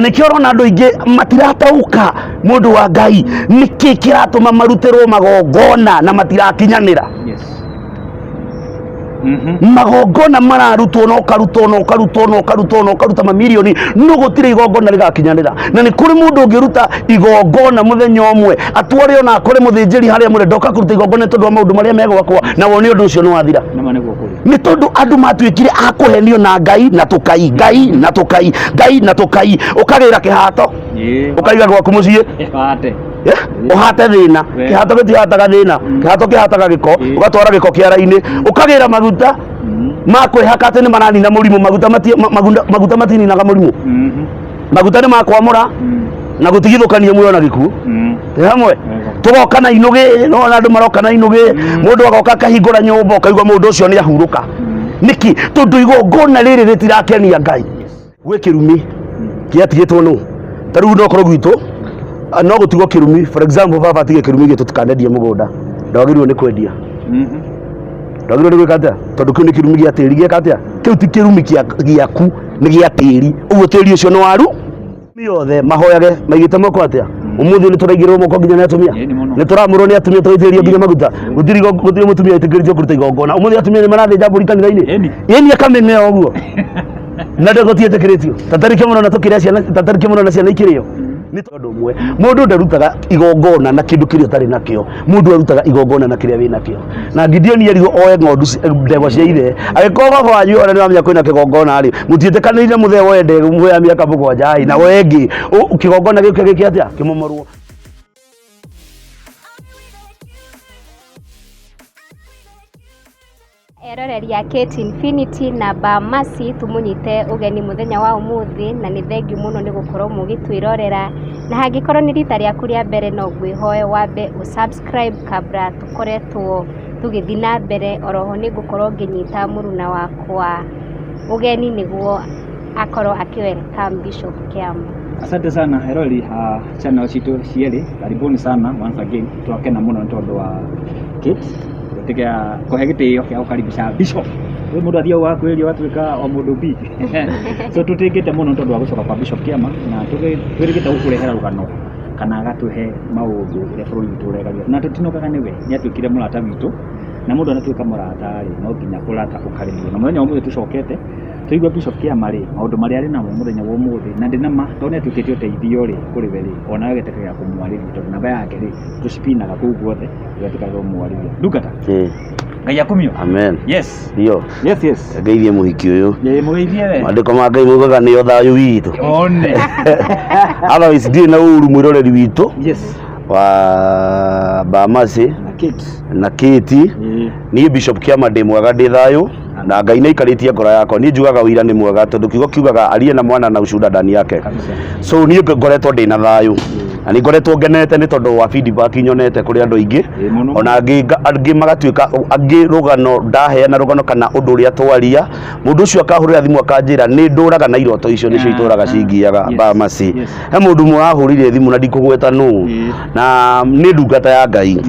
Nikio rona andu ingi matiratauka mundu wa Ngai niki kiratuma marutirwo magongona na matirakinyanira. Magongona mararutwo no karuta mamilioni no gutire igongona rigakinyanira. Na ni kuri mundu ungiruta igongona muthenya umwe atware ona akore muthinjiri haria muri ndoka kuruta igongona tondu wa maundu maria megwakwa na woni undu ucio no wathira. Ni tondu andu matwikire akuhenio na Ngai na tukai ukagira kihato ukaiga gwaku mucii uhate thina kihato gitihataga thina kihato kihataga giko ugatwara giko kiara-ini ukagira maguta makwihaka ati ni mananina murimu maguta matininaga murimu maguta ni makwamura na gutigithukania muoyo na giku hamwe tugoka na inugi no andu maroka na inugi mundu agoka kahingura nyumba ukaigwa mundu ucio ni ahuruka niki tondu igongona riri ritirakenia Ngai gwe kirumi kiatigitwo no tariu no korwo gwitu no gutigo kirumi for example baba atige kirumi gitu tukanendia mugunda ndagirwo ni kwendia ndagirwo ni gwikata tondu kiu ni kirumi gia tiri giekatia kiu ti kirumi giaku ni gia tiri uguo tiri ucio no waru miothe mahoyage maigite moko atia umuthi ni turaigirwo moko nginya ni atumia ni turamurwo ni atumia turaithirio nginya maguta gutiri mutumia itikirio kuruta igongona umuthi atumia ni marathinja mburi kanitha-ini yeni akamenya uguo na ndego tietikiritio tatarike muno na tukire ciana tatarike muno na ciana ikirio ni tondu mwe mundu ndarutaga igongona na kindu kiria tari nakio mundu arutaga igongona na kiria wina kio na Gideon yerigo oe ng'ondu ndego cia ithe agikoga kwanyu ora ni wamenya kwina kigongona ri mutietekanire muthe woe ndego mwe ya miaka 7 na wengi kigongona gĩkĩ gĩkĩ atia kimomorwo. Eroreri ya Kate Infinity na Bamasi tumunyite ugeni muthenya wa umuthi na ni thengiu muno ni gukorwo mugitwirorera na hangikorwo ni rita ryaku ria mbere no ngwihoe wambe usubscribe kabla tukoretwo tugithina mbere oroho ni gukorwo nginyita muruna wakwa ugeni niguo akorwo akiwelcome Bishop Kiama. Asante sana eroreri channel citu cieri karibuni sana once again twakena muno ntondu wa Kate tiga kohegitio kia ukaribisha Bishop we mundu athia wa kwirio watwika o mundu bi so tutigite muno tondu wa gucoka kwa Bishop Kiama na twirigite gukurehera rugano kana agatuhe maundu ria bururi witu uregaria na tutinokaga niwe ni atwikire murata witu na mundu anatwika murata ri no nginya kurata ukarĩrio na muthenya umwe tucokete tuigwa Bishop Kiama ri maundu maria ari namo muthenya wa umuthi na ndinama tone twikite uteithio ri kuri we ri ona wegetekera kumwarĩria tondu namba yake ri tucipinaga kuu guothe wegetekera kumwarĩria ndungata Ngai akumio. Amen. Yes. Yo. Yes. Ngeithie muhiki uyu. Ye mugeithie we. Mandiko ma Ngai mugaga ni thayu witu. One. Otherwise ndi na uru mwiroreri witu. Yes. Wa Bamasi na Kate. Ni Bishop Kiama ndi mwega ndi thayu na Ngai ni ikaritie ngoro yakwa ni njugaga wira ni mwega tondu kiugo kiugaga arie na mwana na ucuda ndani yake. So ni ngoretwo ndi na thayu na ni ngoretwo ngenete ni tondu wa feedback nyonete kuri andu aingi ona angi magatwika angi rugano ndaheana rugano kana undu uria twaria mundu ucio akahurira thimu akanjira ni nduraga na iroto icio nicio ituraga cingiaga Bamasi he mundu mwe ahurire thimu na ndikugweta nu na ni ndungata ya Ngai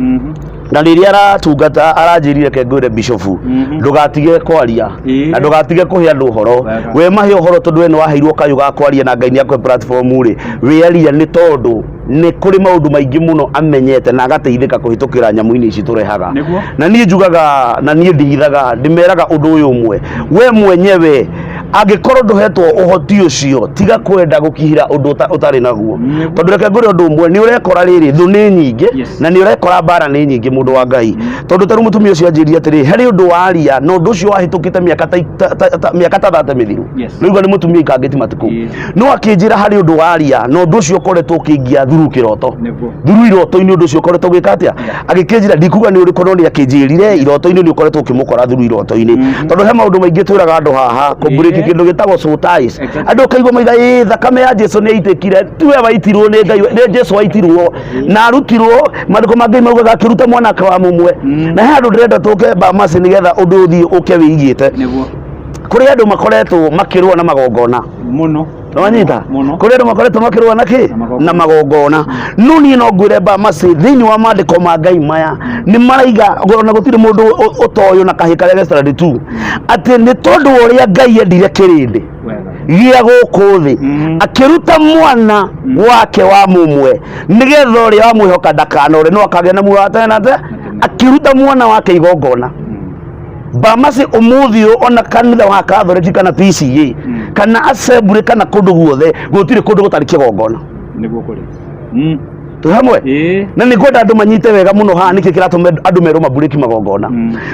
na riria aratungata aranjirire kengwire Bishop ndugatige kwaria na ndugatige kuhe andu horo we mahe horo tondu we ni waheirwo kayu ga kwaria na Ngai ni akwe platform ri wearia ni tondu ni kuri maundu maingi muno amenyete na agateithika kuhitukira nyamu-ini ici turehaga na nie njugaga na nie ndigithaga ndimeraga undu uyu umwe we mwenyewe angikorwo nduhetwo uhoti ucio tiga kwenda gukihira undu utari naguo tondu reke ngure undu umwe ni urekora riri thu ni nyingi na ni urekora bara ni nyingi mundu wa Ngai tondu taru mutumia ucio anjirie atiri heri undu waria no undu ucio wahitukite miaka ta 30 mithiru riu ni mutumia ikangiti matuku no akinjira hari undu waria no undu ucio koretwo kingia thuru kiroto thuru iroto-ini undu ucio koretwo gwikatia agikinjira ndikuga ni urikono ni akinjirire iroto-ini ni ukoretwo kimukora thuru iroto-ini tondu he maundu maingi twiraga andu haha kumburi kindu gitagwo sotais andu kaigwa maiga thakame ya Jesu ni aitikire tiwe waitirwo ni Ngai ni Jesu waitirwo na arutirwo mandiko ma Ngai maugaga akiruta mwana wa mumwe na he andu ndirenda tuke Bamasi nigetha undu uthii uke wiigite kuri andu makoretwo makirwa na magongona muno Wanyita kuri andu makoretwo makirwa na ki na magongona nuni no ngwire Bamasi thiini wa mandiko ma Ngai maya ni maraiga na gutire mundu utoyo na kahika ya 2 ati ni tondu uria Ngai endire kirindi gĩa gũkũ thĩ akĩruta mwana wake wa mumwe nĩgetha ũrĩa wamwĩhoka ndakanore no akagĩa na muoyo wa tene na tene, akĩruta mwana wake igongona. Bamasi umuthi ona kanitha wa Catholic kana PCA kana assembly kana kũndũ guothe gũtirĩ kũndũ gũtarĩ kĩgongona. Nĩguo kũrĩ tũ hamwe na nĩ kwenda andũ manyite wega mũno haha nĩkĩ kĩratũma andũ merwo mabũrĩki magongona.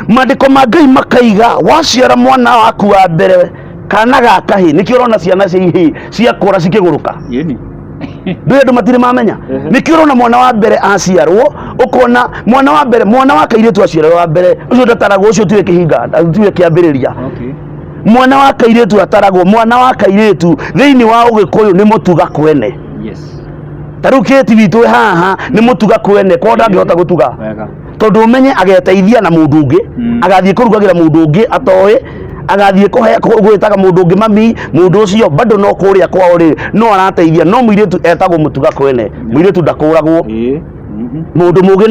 Mandĩko ma Ngai makaiga waciara mwana waku wa mbere kana ga kahĩ nĩkĩo ũrona ciana ciakũra cikĩgũrũka. Ndũĩ andũ matirĩ mamenya nĩkĩo ũrona mwana wa mbere aciarwo ũkona mwana wa mbere mwana wa kairĩtu aciarwo wa mbere ũcio ndataragwo ũcio tiwe kĩhinga tiwe kĩambĩrĩria. Mwana wa kairĩtu ataragwo mwana wa kairĩtu thĩinĩ wa Ũgĩkũyũ nĩ mũtuga kwene. Tarĩu Kĩti witũ haha nĩ mũtuga kwene kwa ndangĩhota gũtuga tondũ ũmenye ageteithia na mũndũ ũngĩ agathiĩ kũrugagĩra mũndũ ũngĩ atoĩ agathiĩ gwĩtaga mũndũ ũngĩ mami mũndũ ũcio bado no kũrĩa kwao rĩ no arateithia no mũirĩtu etagwo mũtuga kwene. Mũirĩtu ndakũragwo mũndũ mũgĩ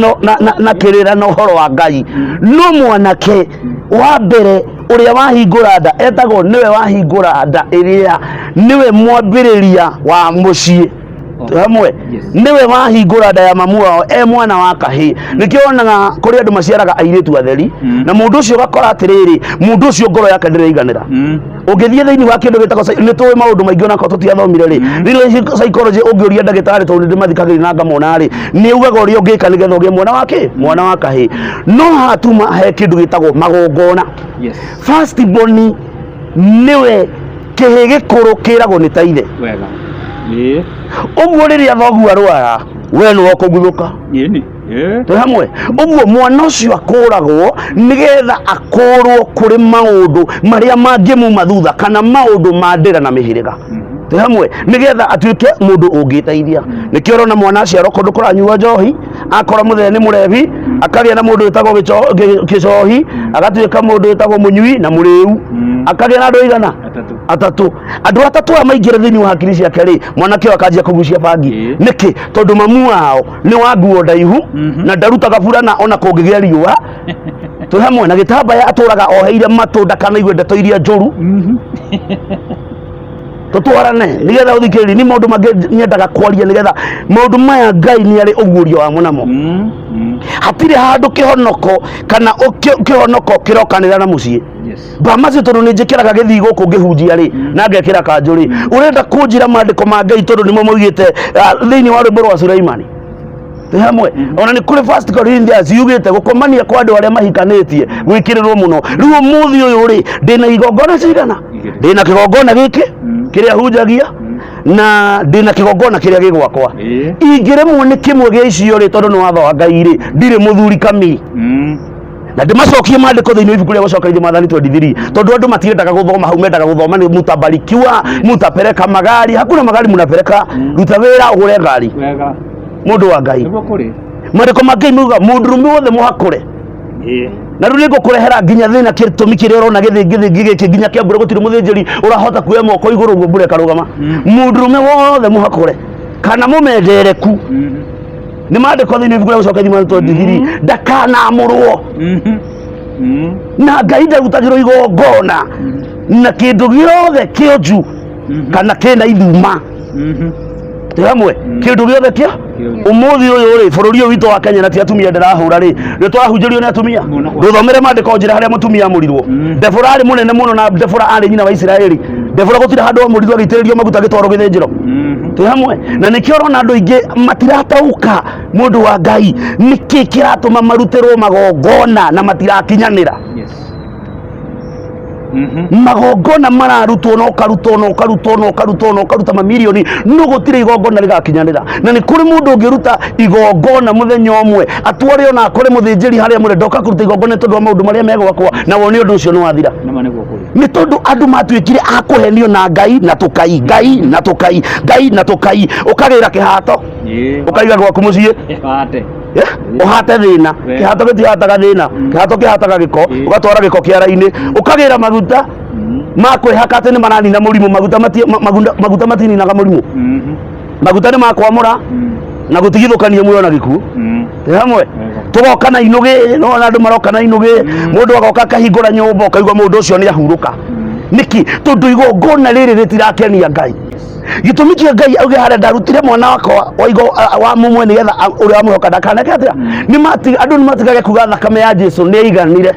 na kĩrĩra na ũhoro wa Ngai no mwanake wa mbere ũrĩa wahingũra nda etagwo nĩwe wahingũra nda ĩrĩa nĩwe mwambĩrĩria wa mũciĩ hamwe niwe wahingũra nda ya mamu wao mwana wa kahĩ. Nĩkĩo wonaga kũrĩ andũ maciaraga airĩtu atheri na mũndũ ũcio ũgakora atĩrĩrĩ mũndũ ũcio ngoro yake ndĩraiganĩra. Ũngĩthiĩ thĩinĩ wa kĩndũ gĩtagwo nĩ tũĩ maũndũ maingĩ onako tũtiathomire rĩ thĩinĩ wa psychology ũngĩũria ndagĩtarĩ tondũ ndĩmathikagĩrĩria na ngamona rĩ nĩ ugaga ũrĩa ũngĩka nĩgetha ũgĩe mwana wa kahĩ. No hatuma he kĩndũ gĩtagwo magongona. First born niwe kĩhĩ gĩkũrũ kĩragwo nĩ ta ithe. Ũguo rĩrĩa thoguo arwara we nĩwe ũkũguthũka. Tũ hamwe ũguo mwana ũcio akũragwo nĩgetha akũrwo kũrĩ maũndũ marĩa mangĩmuma thutha kana maũndũ ma ndĩra na mĩhĩrĩga. Tũ hamwe nĩgetha atuĩke mũndũ ũngĩteithia. Nĩkĩo ũrona mwana aciarwo kũndũ kũranyua njohi akora mũthee nĩ mũrebi akagĩa na mũndũ wĩtagwo gĩcohi agatuĩka mũndũ wĩtagwo mũnyui na mũrĩu akagĩa na andũ igana atatũ. Andũ atatũ aya maingĩra thĩinĩ wa hakiri ciake rĩ mwanake ũyũ akanjia kũgucia bangi. Nĩkĩ tondũ mamu wao nĩ wa nguo ndaihu na ndarutaga burana ona kũngĩgĩa riũa. Tũ hamwe na gĩtambaya atũraga oheire matũ ndakanaigue ndeto iria njũru. Tũtwarane nĩgetha ũthikĩrĩrie nĩ maũndũ mangĩ nyendaga kwaria nĩgetha maũndũ maya Ngai nĩ arĩ ũguũrio wa mũnamo. Hatirĩ handũ kĩhonoko kana kĩhonoko kĩrokanĩra na mũciĩ. Bamasi tondũ nĩ njĩkĩraga gĩthii gũkũ ngĩhunjia rĩ na ngekĩra kanjũ rĩ ũrenda kũnjĩra mandĩko ma Ngai tondũ nĩmo moigĩte thĩinĩ wa rwĩmbo rwa Sulaimani. Tũ hamwe ona nĩ kũrĩ First Corinthians yugĩte gũkomania kwa andũ arĩa mahikanĩtie gwĩkĩrĩrwo mũno. Rĩu ũmũthĩ ũyũ rĩ ndĩna igongona cigana ndĩna kĩgongona gĩkĩ kĩrĩa hunjagia na ndĩna kĩgongona kĩrĩa gĩgwakwa. Ingĩremwo nĩ kĩmwe gĩa icio rĩ tondũ nĩ watho wa Ngai rĩ ndirĩ mũthuri kami. Na ndĩmacokie mandĩko thĩinĩ wa ibuku rĩa gũcokerithia Mwathani 23 tondũ andũ matiendaga gũthoma hau mendaga gũthoma nĩ mutabarikiwa mutapeleka magari hakuna magari munapeleka ruta wĩra ũgũre ngari mũndũ wa Ngai. Mandĩko ma Ngai mauga mũndũrũme wothe mũhakũre. Na rĩu nĩngũkũrehera nginya thĩna gĩtũmi kĩrĩa ũrona gĩkĩ nginya kĩambũre gũtirĩ mũthĩnjĩri ũrahota kuoya moko igũrũ ũguo mbura ĩkarũgama. Mũndũrũme wothe mũhakũre kana mũmendereku nĩ mandĩko thĩinĩ wa ibuku rĩa gũcokerithia Mwathani 23 ndakanamũrwo. Na Ngai ndarutagĩrwo igongona na kĩndũ gĩothe kĩonju kana kĩna ithuma. Tũ hamwe kĩndũ gĩothe kĩa ũmũthĩ ũyũ rĩ bũrũri ũyũ witũ wa Kenya na ti atumia ndĩrahũra rĩ nĩ twahunjĩrio nĩ atumia. Ndũthomere mandĩko njĩra harĩa mũtumia amũrirwo. Debora arĩ mũnene mũno na Debora arĩ nyina wa Isiraeli. Debora gũtirĩ handũ amũrirwo agĩitĩrĩrio maguta gĩtwarwo gĩthĩnjĩro. Tũ hamwe na nĩkĩo ũrona andũ aingĩ matirataũka mũndũ wa Ngai nĩkĩ kĩratũma marutĩrwo magongona na matirakinyanĩra. Magongona mararutwo no karuta mamirioni no gũtirĩ igongona rĩgakinyanĩra. Na nĩ kũrĩ mũndũ ũngĩruta igongona mũthenya ũmwe atware ona akore mũthĩnjĩri harĩa mũre ndoka kũruta igongona tondũ wa maũndũ marĩa megwakwa na wone ũndũ ũcio nĩ wathira. Nĩ tondũ andũ matuĩkire a kũhenio na Ngai na tũkai ũkagĩra kĩhato ũkaiga gwaku mũciĩ ũhate thĩna. Kĩhato gĩtihataga thĩna kĩhato kĩhataga gĩko ũgatwara gĩko kĩara-inĩ ũkagĩra maguta ma kwĩhaka atĩ nĩ maranina mũrimũ. Maguta matininaga mũrimũ. Maguta nĩ makwamũra na gũtigithũkania muoyo na gĩkuũ. Tũ hamwe tũgoka na inũgĩ no andũ maroka na inũgĩ mũndũ agoka akahingũra nyũmba ũkaigua mũndũ ũcio nĩ ahurũka. niki tondu igongona riri ritirakenia Ngai gitumi kia Ngai auge hara ndarutire mwana wakwa wa mumwe ni getha uria wamuhoka ndakaneke atia ni andu ni matigage kuga thakame ya Jesu ni iganire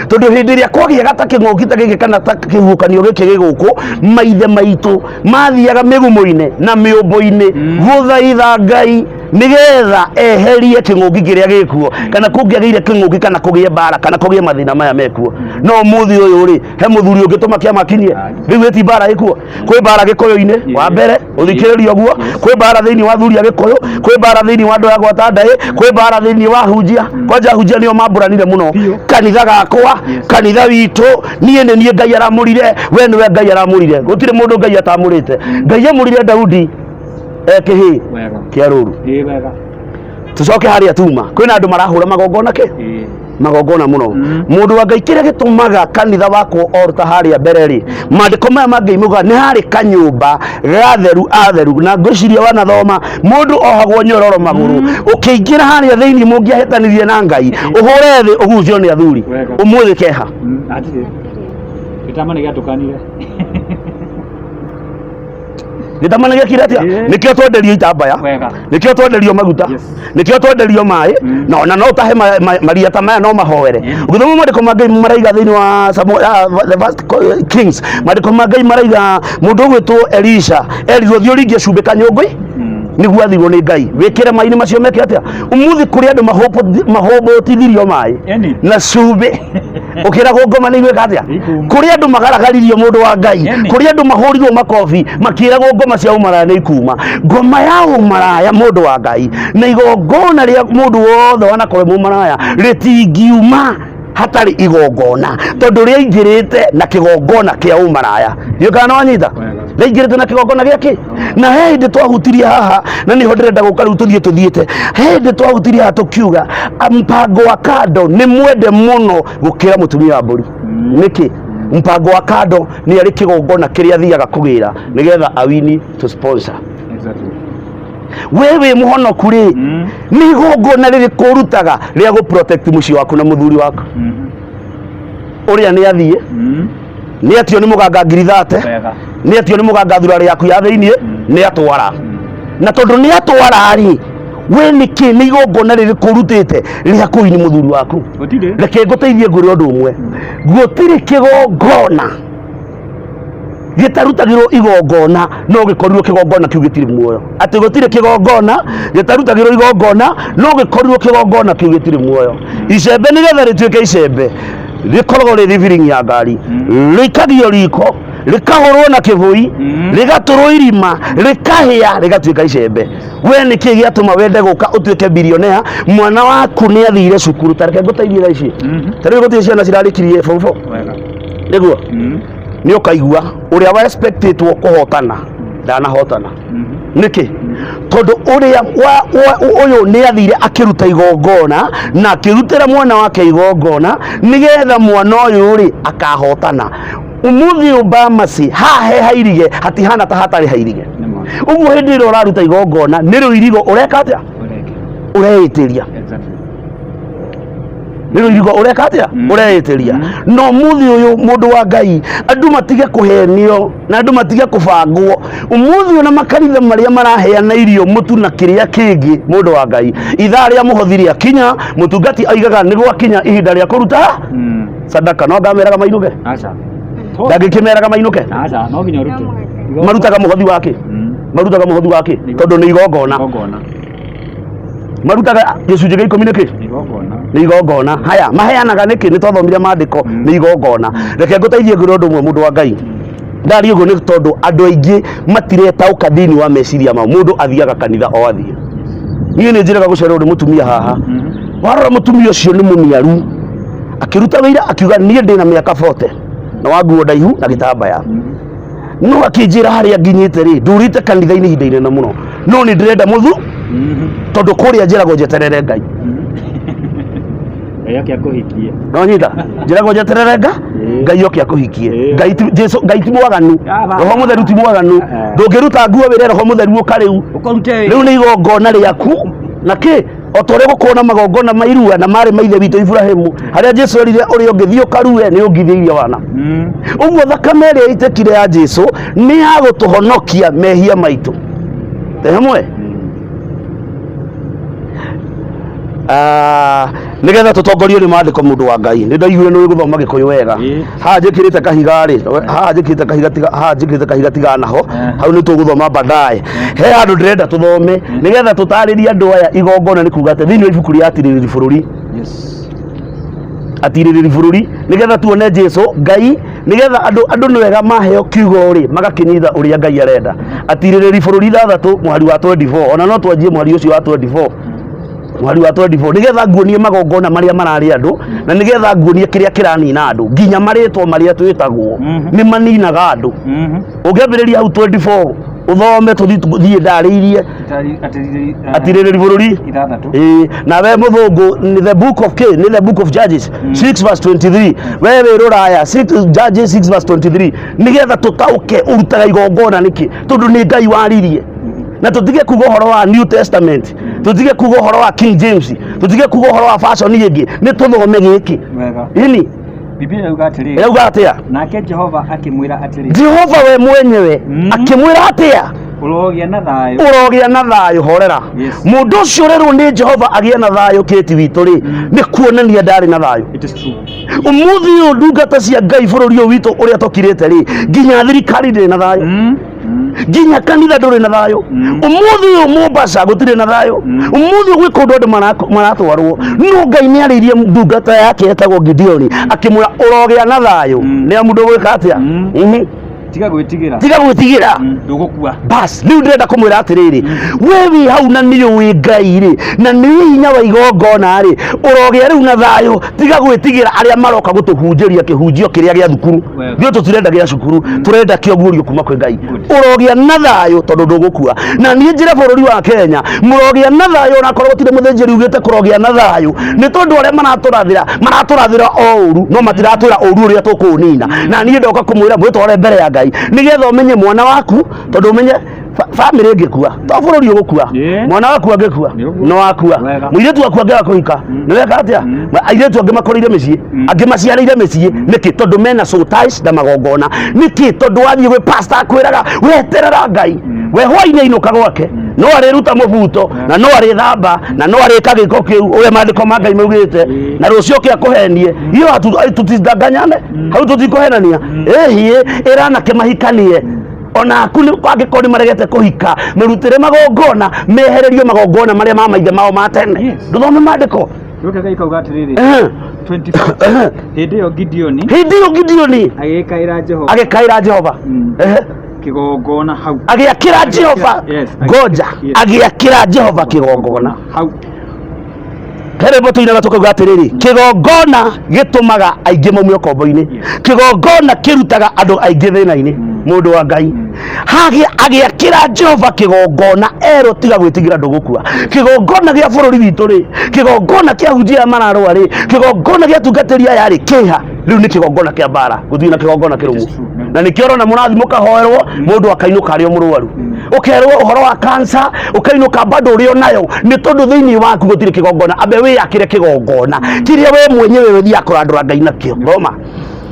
tondu hindi iria kwagia gata king'oki ta giki kana ta kihukanio giki giguku maithe maitu mathiaga migumo-ine na miumbo-ine guthaitha Ngai nigetha eherie king'oki kiria gikuo kana kungiagire king'oki kana kugie bara kana kugie mathina maya mekuo no muthi uyu ri he muthuri ungituma kia makinyie riu eti bara ikuo kwi bara gikoyo-ine wa mbere uthikiririe guo kwi bara thiini wa thuria gikoyo kwi bara thiini wa andu ya gwata ndai kwi bara thiini wa hunjia kwanja hunjia nio mamburanire muno kanitha gakwa kanitha witu nie Ngai aramurire we niwe Ngai aramurire gutire mundu Ngai atamurite Ngai amurire Daudi kihi kia ruru tucoke haria tuma kwina andu marahura magongona ke magongona muno mundu wa Ngai kiria gitumaga kanitha wako orta haria mbere ri mandiko maya mangeimuga ni hari kanyumba atheru na ngwiciria wanathoma mundu ohagwo nyororo maguru ukiingira haria thiini mungiahetanirie na Ngai uhure thi ugucio ni athuri umuthi keha gitamane giatukanire gitamane gikire atia nikio twenderio itambaya nikio twenderio maguta nikio twenderio mai na no tahe maria ta maya no mahoere ugithoma mandiko ma Ngai maraiga thiini wa the first Kings mandiko ma Ngai maraiga mundu gwitwo Elisha erirwo thio ringie cumbi kanyungui niguo athirwo ni Ngai wikire mai-ini macio meke atia umuthi kuri andu mahobotithirio mai na cumbi ukiragwo ngoma ni igwika atia kuri andu magaragaririo mundu wa Ngai kuri andu mahurirwo makofi makiragwo ngoma cia umaraya ni ikuma ngoma ya umaraya mundu wa Ngai na igongona ria mundu wothe wanakorwo mumaraya ritingiuma hatari igongona tondu ria ingirite na kigongona kia umaraya ndio kana wanyita Naingirite na kigongona giaki na hindi twahutirie haha na niho ndirenda guka riu tuthiete hindi twahutirie haha tukiuga mpango wa kando ni mwende muno gukira mutumia wa mburi niki mpango wa kando ni ari kigongona kiria thiaga kugira nigetha awini to sponsor wewe muhonoku ri ni igongona riri kurutaga ria gu protect muci waku na muthuri waku uria ni athie ni atio ni muganga ngiri 30 ni atio ni muganga thurari yaku ya thiini ni atwara na tondu ni atwara ri we niki ni igongona riri kurutite ria kuini muthuri waku reke nguteithie ngure undu umwe gutiri kigongona gitarutagirwo igongona no gikorirwo kigongona kiu gitiri muoyo ati gutiri kigongona gitarutagirwo igongona no gikorirwo kigongona kiu gitiri muoyo icembe ni getha rituike icembe rikoragwo ri riviring ya ngari rikagio riko rikahurwo na kivui rigaturwo irima rikahia rigatuika icembe we niki giatuma wende guka utuike bilionea mwana waku ni athire cukuru tareke nguteithie tha ici tari gutire ciana cirarikirie fofo niguo ni ukaigua uria wa expectitwo kuhotana ndanahotana niki tondu uria uyu ni athire akiruta igongona na akirutira mwana wake igongona nigetha mwana uyu ri akahotana umuthi ubamasi hahe hairige hatihana ta hatari hairige uguo hindi iro uraruta igongona ni ruirigo ureka atia ureitiria niru irigo ureka atia ureitiria no muthi uyu mundu wa Ngai andu matige kuhenio na andu matige kubangwo umuthi una makanitha maria maraheana irio mutu na kiria kingi mundu wa Ngai ithaa ria muhothiri akinya mutungati aigaga ni gwakinya ihinda ria kuruta sadaka no ngameraga mainuke acha ndagikimeraga mainuke acha no nginya urute marutaga muhothi wake tondu ni igongona marutaga gicunjĩ gĩa 10 niki ni igongona haya maheanaga niki ni twathomire mandiko ni igongona reke nguteithie ngure undu umwe mundu wa Ngai ndari uguo ni tondu andu aingi matiretaũka thiini wa meciria ma mundu athiaga kanitha o athie nie ni njiraga gucera uri mutumia haha warora mutumia ucio ni muniaru akiruta wira akiuga nie ndina miaka 40 na wanguo ndaihu na gitambaya no akinjira haria nginyite ri ndurite kanitha-ini ihinda inene muno no ni ndirenda muthu tondu kuria njiragwo njeterere Ngai Ngai oke akuhikie no nyita njiragwo njeterere Ngai oke akuhikie Ngai ti mwaganu roho mutheru ti mwaganu ndungiruta nguo wire roho mutheru ukariu riu ni igongona riaku na ki otore gukona magongona mairua na mari maithe witũ Ibrahimu haria Jesu erire uri ungithio karue ni ungithĩirie wana uguo thakame ĩrĩa itekire ya Jesu ni ya gũtũhonokia mehia maitũ hamwe nigetha tutongorio ni maandiko mundu wa Ngai ni ndaiguire ni guthoma Gikuyu wega ha njikirite kahiga ri ha njikirite kahiga tigana ho hau ni tuguthoma baadaye he andu ndirenda tuthome nigetha tutaririe andu aya igongona ni kuga ati thini wa ibuku ria atiriri bururi atiriri bururi nigetha tuone Jesu Ngai nigetha andu ni wega maheo kiugo ri magakinyitha uria Ngai arenda atiriri bururi 3 mwari wa 24 ona no twanjie mwari ucio wa 24 mwari wa 24 nigetha nguonie magongona maria marari andu na nigetha nguonie kiria kiranina andu nginya maritwo maria twitagwo ni maninaga andu ungiambiriria hau 24 uthome tuthie ndariirie atiriri bururi na we muthungu ni the book of Judges 6:23 wewe ruraya 6 Judges 6:23 nigetha tutauke urutaga igongona niki tondu ni Ngai waririe na tutige kuga horo wa New Testament tutige kuga horo wa King James tutige kuga horo wa fashion ingi ni tuthome giki ini Biblia yugatiriri yugatia nake Jehova akimwira atiri Jehova we mwenyewe akimwira atia urogia na thayo horera mundu ucio rero ni Jehova agia na thayo kiti witu ri ni kuonania ndari na thayo it is true umuthi ndungata cia Ngai bururi witu uria tokirite ri nginya thirikari ndi na thayo nginya kanitha nduri na thayo umuthi Mombasa gutire na thayo umuthi gwi kundu andu maratwarwo no Ngai ni aririe ndungata yake etagwo Gideoni akimura urogia na thayo ni mundu gwika atia tiga gwitigira ndugukua bas riu ndirenda kumwira atiriri wewe hau na niyo wi Ngai ri na ni hinya wa igongona ri urogia riu na thayo tiga gwitigira aria maroka gutuhunjiria kihunjio kiria gia thukuru ndio tutirenda gia cukuru turenda kiogurio kuma kwi Ngai urogia na thayo tondu ndugukua na ni njira bururi wa Kenya murogia na thayo na korwo gutire muthenjeri ugite kurogia na thayo ni tondu aria maraturathira ouru no matiratwira ouru uria tukunina na ni ndoka kumwira mwitware mbere ya Ngai nigetha umenye mwana waku tondu umenye family ngikua to bururi ugukua mwana waku angikua no wakua muiretu waku angega kuhika ni weka atia airetu ange makorire micii ange maciarire micii niki tondu mena soul ties na magongona niki tondu wathie gwe pastor kwiraga weterera Ngai we hwaine inuka gwake no ariruta mubuto na no arithamba na no arika giko kiu uria maandiko ma Ngai maugite na rucio kia kuhenie iyo tutidanganyane hau tutikuhenania ehie irana kemahikanie ona kuni kwage koni maregete kuhika merutire magongona mehererio magongona maria ma maithe mao ma tene nduthome maandiko Nduka Ngai kauga atiriri 24 hindi yo Gideoni agikaira Jehova kigongona hau agiakira Jehova goja agiakira Jehova kigongona hau Kerebo tuinaga tukauga atiriri kigongona gitumaga aingi maumio kombo-ini kigongona kirutaga andu aingi thina-ini mundu wa Ngai agiakira Jehova kigongona ero tiga gwitigira ndugukua kigongona gia bururi witu ri kigongona kia hunjia mararwa ri kigongona gia tungatiria ya ri kiha riu ni kigongona kia bara guthii na kigongona kirumu na nikiorona murathi mukahoerwo mundu akainuka ari omurwaru ukerwo uhoro wa cancer ukainuka bado uri onayo ni tondu thiini waku gutire kigongona abe wi akire kigongona kiria we mwenyewe we thia kurandura Ngai nakio Roma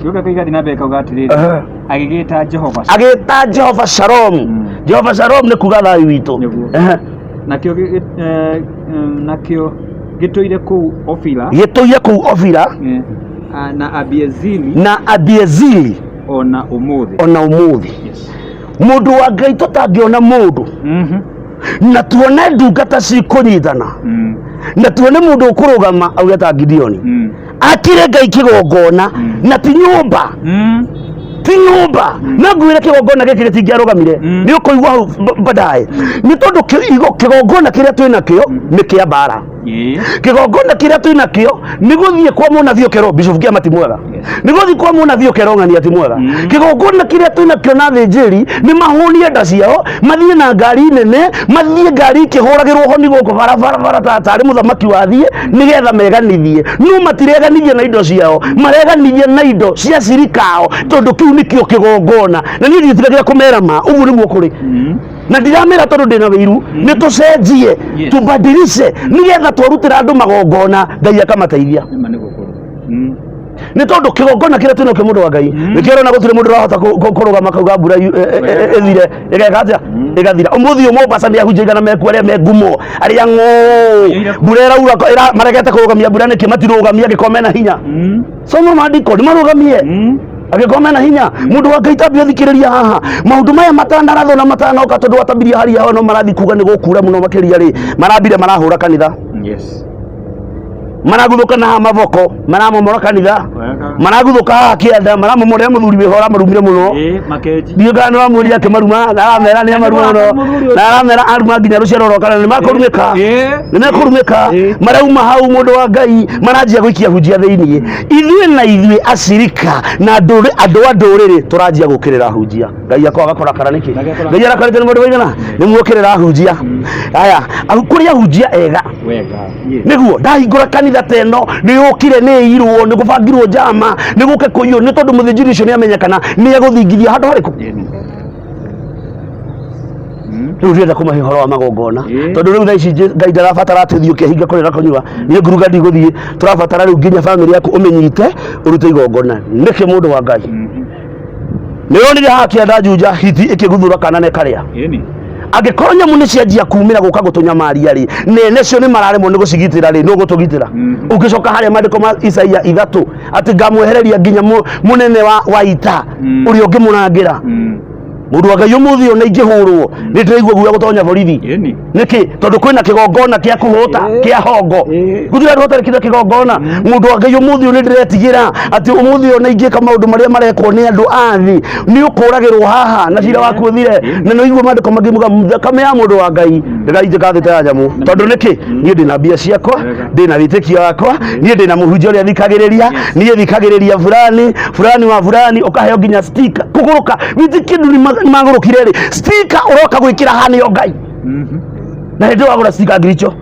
Yuka kaiga dinabe kauga atiriri agigita Jehova Shalom Jehova Shalom ni kuga thayu witu nakio gituire ku Ofira na Abiezili ona umuthi mundu wa Ngai tutangiona mundu na tuone ndungata cikunyitana na tuone mundu ukurugama auge ta Gideoni akire Ngai kigongona na ti nyumba na ngwire kigongona giki gitingiarugamire ni ukuigwa hau baadaye ni tondu kigongona kiria twina kio ni kia bara kigongona kiria twina kio ni guthie kwa munathio kero Bishop Kiamati mwega ni guthie kwa munathio kero ng'ani ati mwega kigongona kiria twina kio na thinjiri ni mahunie nda ciao mathie na ngari nene mathie ngari kihuragirwo ho ni guko barabara tari muthamaki wathie nigetha meganithie no matireganithie na indo ciao mareganithie na indo cia sirikao tondu kiu nikio kigongona na ni nditiragira kumera ma uguo niguo kuri na ndiramera tondu ndina wiru ni tucenjie tubadilishe nigetha twarutira andu magongona Ngai akamateithia ni tondu kigongona kire twina mundu wa Ngai nikero na gutire mundu rahota kurugama kauga mbura ethire igeka atia igathira umuthi Mombasa ni ahunjira na meku aria mengumo aria ngo mbura iraura maregete kurugamia mbura niki matirugamia gikomena hinya somo maandiko ni marugamie agikoma na hinya mundu wa Ngai tambia thikiriria haha maundu maya matandarathwo na matanoka tondu atambiria hari yao no marathi kuga ni gukura muno makiria ri marambire marahura kanitha maraguthuka na mavoko maramomora kanitha maraguthuka kianda maramomora muthuri wihora marumire muno ndiogana wa muri yake maruma aramera ni maruma no na aramera aruma nginya ruciaro rokana ni makurumika marauma hau mundu wa Ngai maranjia guikia hunjia thiini ithuĩ acirika na andu ndũrĩrĩ turanjia gukirira hunjia Ngai akwa agakora kana niki Ngai arakarite ni mundu waigana ni muokirira hunjia aya kuria hunjia ega niguo ndahingũra kanitha teno ni ukire ni irwo ni gubangirwo jama ni guke kuyo ni tondu muthinjiri ucio ni amenyekana ni aguthingithia handu hariku riu ndenda kumahe horo wa magongona tondu riu thaici Ngai ndarabatara tuthiuke hinga kurira kunyua ni nguruga ndiguthie turabatara riu nginya family yaku umenyite urute igongona niki mundu wa Ngai ni onire hakienda njunja hiti ikiguthura kana ne karia agikorwo nyamu ni cianjia kumira guka gutunyamaria ri nene cio ni mararemwo ni gucigitira ri no gutugitira ugicoka haria mandiko ma Isaia 3 ati ngamwehereria nginya munene wa ita uri ungimunangira mundu wa Ngai umuthi ona ingihurwo ni ndiraigua guya gutonya borithi niki tondu kwina kigongona kia kuhuta kia hongo gutira ndotari kitha kigongona mundu wa Ngai umuthi ni ndiretigira ati umuthi ona ingika maundu maria marekwo ni andu athi ni ukuragirwo haha na cira waku thire na no igua mandiko magimuga thakame ya mundu wa Ngai ndigaithikathite ya nyamu tondu niki ni ndina mbia ciakwa ndina witikio wakwa ni ndina muhunjia uria thikagiriria ni thikagiriria fulani wa fulani ukaheo nginya sticker kuguruka witikindu ni magurukire ri sticker uroka gwikira hani yo Ngai na ndio wagura sticker ngiricho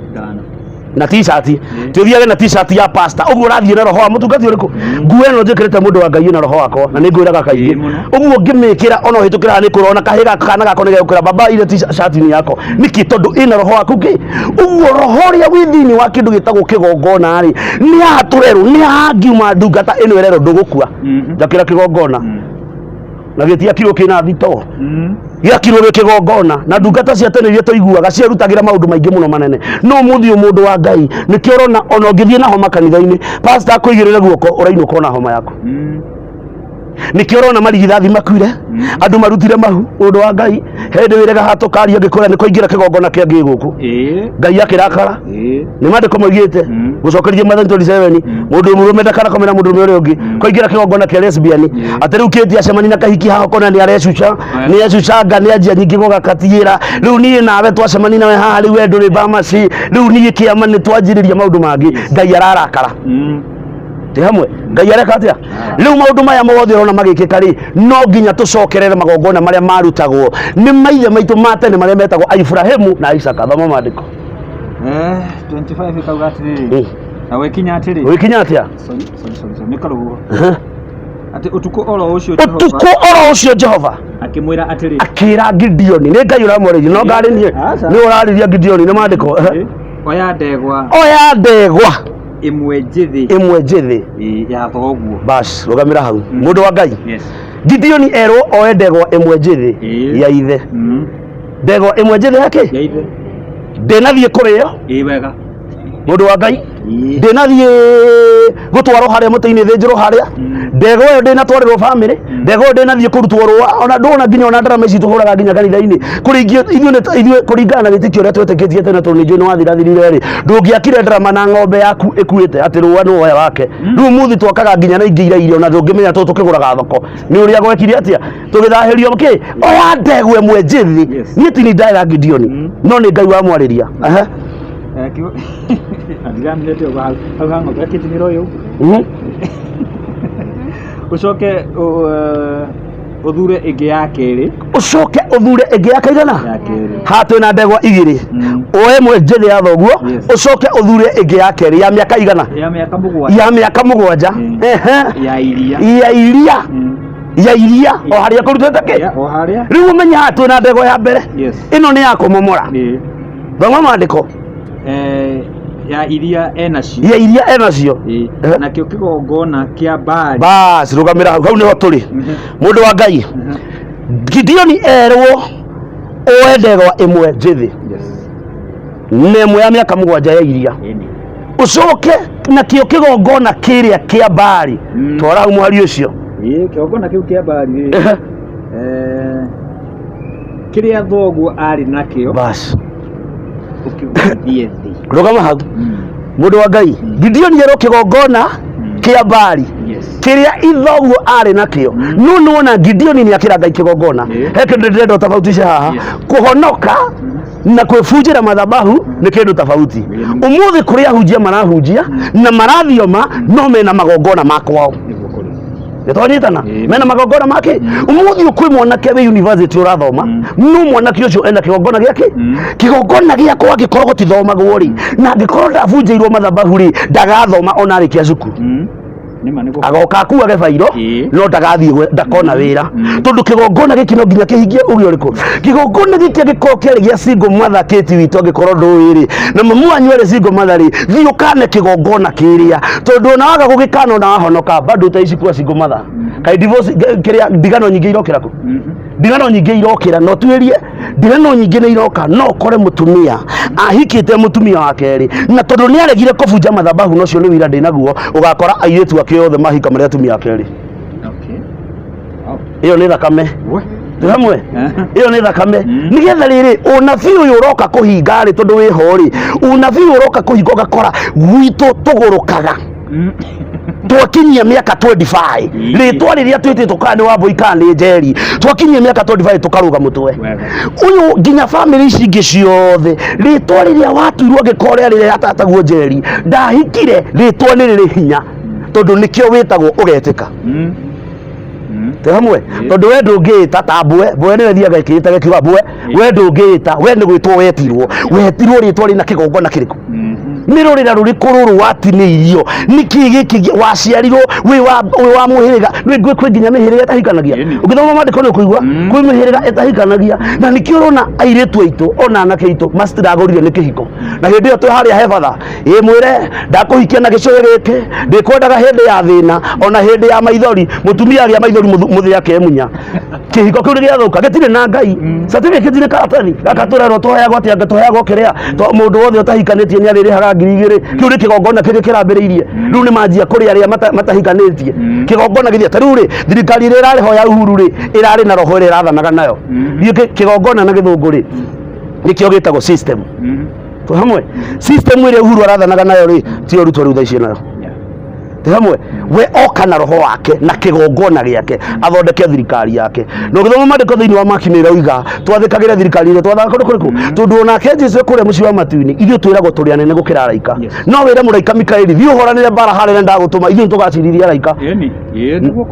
na t-shirt tuthiage na t-shirt ya pastor uguo rathie na roho wa mutungati uriku nguo eno njikirite mundu wa Ngai na roho wakwa na ningwiraga kaingi uguo ngimikira ona hitukira ni kurona kahiga kana gako nigekira baba ile t-shirt ni yako niki tondu ina roho waku ki uguo roho ria withini wa kindu gitagwo kigongona ri ni atureru ni angiuma ndungata ino erero ndugukua ndakira kigongona na gitia kiro kina thito ya kiro kigongona na ndungata cia tene iria tuiguaga ciarutagira maundu maingi muno manene no muthio mundu wa Ngai nikiorona ona ngithie na homa kanitha-ini pastor akuigirire guoko urainuka na homa yaku nikiorona marigithathi makuire andu marutire mahu mundu wa Ngai hindi wirega hatukaria ngikora ni kuingira kigongona kia ngi guku Ngai akirakara ni mandiko moigite gucokeria Mathayo 27 mundu murume ndakara komena mundu murume ungi kuingira kigongona kia lesbian atariu kiti acemani na kahiki haho kona ni arecuca ni acucanga ni anjia nyingi gogakatiira riu ni nawe twacemani nawe haha riu we nduri Bamaci riu ni kiama ni twanjiriria maundu mangi Ngai ararakara ti hamwe Ngai areka atia riu maundu maya mothe urona magikika ri no nginya tucokerere magongona maria marutagwo ni maithe maitu matene maria metagwo Ibrahimu na Isaka thoma mandiko 25 ikauga atiri na wekinya atiri atia ni karugo ati utuku oro ucio Jehova akimwira atiri akira Gideoni ni Ngai uramwariria no ngari ni urariria Gideoni ni mandiko oya ndegwa imwe njithi ya thoguo bas rugamira hau mundu wa Ngai Gideoni erwo oe ndegwa imwe njithi ya ithe ndegwa imwe njithi yake ya ithe ndenathie kurio wega mundu wa Ngai ndenathie gutwarwo haria muti-ini thinjirwo haria ndegwa yo ndinatwarirwo family ndegwa yo ndinathie kurutwo rwa ona ndona nginya ona ndarama ici tuhuraga nginya kanitha-ini ithuĩ kuringana na wĩtĩkio ũrĩa twetĩkĩtie tene tondũ nĩnjũĩ nĩ wathirathirire rĩ ndũngĩakire ndarama na ng'ombe yaku ĩkuĩte atĩ rũa nĩ woya wake rĩu mũthĩ twakaga nginya na ingĩ irio na ndũngĩmenya tũ tũkĩgũraga thoko nĩ ũrĩa gwekire atĩa tũgĩthahĩrio kĩ oya ndegwa ĩmwe njĩthĩ niĩ ti nĩ ndaĩra Gideoni no nĩ Ngai wamwarĩria adiramilete au hango kakiti miroyo ucoke uthure ingi ya keri ucoke uthure ingi ya kaigana hatu na ndegwa igiri oe mwe njĩthĩ ya thoguo ucoke uthure ingi ya keri ya miaka igana ya miaka mugwanja ya iria ya iria o haria kurutete ke o haria riu umenya hatu na ndego ya mbere ino ni ya kumomora thoma mandiko ya iria enacio ya iria enacio na kio kigongona kia mbari bas rugamira hau niho turi mundu wa Ngai Gideoni erwo oe ndegwa imwe njithi nemwe ya miaka 7 ya iria ucoke na kio kigongona kiria kia mbari twara hau mwari ucio kigongona kiu kia mbari kiria thoguo ari nakio bas ukithie thi rugama hau mundu wa Ngai Gideoni erwo kigongona kia mbari kiria ithoguo ari nakio no nona Gideoni ni akira Ngai kigongona he kindu ndendo tofautisha haha kuhonoka na kwĩbunjĩra madhabahu nĩ kĩndũ tofauti umuthi kuria hunjia marahunjia na marathioma no mena magongona makwao nitonyitana mena magongona make umuthi ukwi mwanake we university urathoma no mwanake ucio ena kigongona giake kigongona giakwa gikorwo tithomagwo ri na ngikorwo ndabunjĩirwo madhabahu ri ndagathoma ona arikia cukuru agoka akuage bairo no ndagathie ndakona wira tondu kigongona giki no nginya kihingie ugi uriku kigongona giki gikorwo kiari gia single mother Kate witu angikorwo nduiri na mamu anywere single mother ri thi ukane kigongona kiria tondu ona waga gugikana na wahonoka bado utaishi kuwa single mother kai divorce kiria ndigano nyingi irokira ku ndigano nyingi irokira no tuirie ndigano nyingi ni iroka no kore mutumia ahikite mutumia wa keri na tondu ni aregire kubunja madhabahu no cio ni wira ndinaguo ugakora airetu akiothe mahika maria atumia akeri iyo ni thakame hamwe iyo ni thakame nigetha riri unabii uyu uroka kuhinga ri tondu wi hori unabii uroka kuhinga ugakora gwitu tugurukaga twakinyia miaka 25 ritwa riria twite tukani wa boikani njeri twakinyia miaka 25 tukaruga mutwe uyu nginya family ici ingi ciothe ritwa riria watu irwo gikorea riria atataguo njeri ndahikire ritwa ni riri hinya tondu nikio witagwo ugetika te hamwe tondu we ndungita ta bwe ni wethia gakita gakiwa bwe we ndungita we ni gwitwo wetirwo ritwa rina kigongona kiriku ni rurira ruriku ruru watinirio niki giki waciarirwo wi wa muhiriga ni ngwe kwi nginya mihiriga etahikanagia ukithoma mandiko ni kuigwa kwi mihiriga etahikanagia na nikio rona airetu aitu ona anake aitu mastragorire ni kihiko na hindi yo twi haria hebatha mwire ndakuhikia na gicoge giki ndikwendaga hindi ya thina ona hindi ya maithori mutumia aria maithori muthia kemunya kihiko kiu giathuka gitire na Ngai certificate ni karatathi gakaturerwo twoheagwo atia ngatoheagwo kiria mundu wothe utahikanitie ni aririhaga 2,000 kiu ri kigongona kiri kirambiriirie riu ni manjia kuri aria matahikanitie kigongona githia taru ri thirikari ri irari hoya uhuru ri irari na roho ri irathanaga nayo kigongona na githungu ri nikio gitagwo system tu hamwe system iri uhuru arathanaga nayo ri ti oruto riu thaici nayo hamwe we oka na roho wake na kigongona giake athondeke thirikari yake no githoma mandiko thiini wa makinira uiga twathikagira thirikari ile twathaka kundu kuriku tondu ona ke Jesu kuria muci wa matuini ithu twiragwo turi anene gukira araika no wire muraika Mikaeli thi uhoranire bara harire ndagutuma ithu tugacirithia araika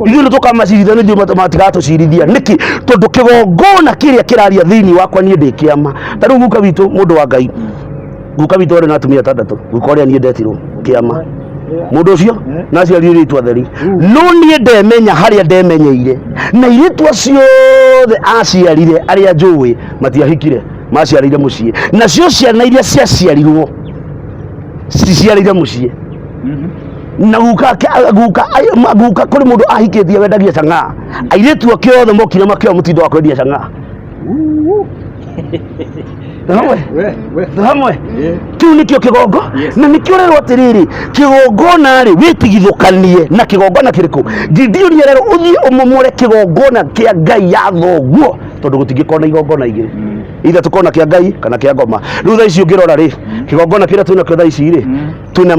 ithu tukamacirithia ni thio matigatucirithia niki tondu kigongona kiria kiraria thiini wakwa nie ndi kiama taru guka witu mundu wa Ngai guka witu ori na atumia 6 gukoria nie ndetirwo kiama mundu ucio na ciari iritu atheri no nie ndemenya haria ndemenyeire na iritu ciothe aciarire aria njui matiahikire maciarire mucie na cio ciana iria ciaciarirwo ciciarire mucie na guka kuri mundu ahikitie wendagia canga iritu akiothe mokire makio mutindo wa kwendia canga hamwe kiu nikio kigongo na nikio rero atiriri kigongona ri witigithukanie na kigongona kiriku Gideoni rero uthi umumure kigongona kia Ngai ya thoguo tondu gutingikona igongona igiri itha tukona kia Ngai kana kia ngoma riu tha ici ungirora ri kigongona kiria twina kio tha ici ri twina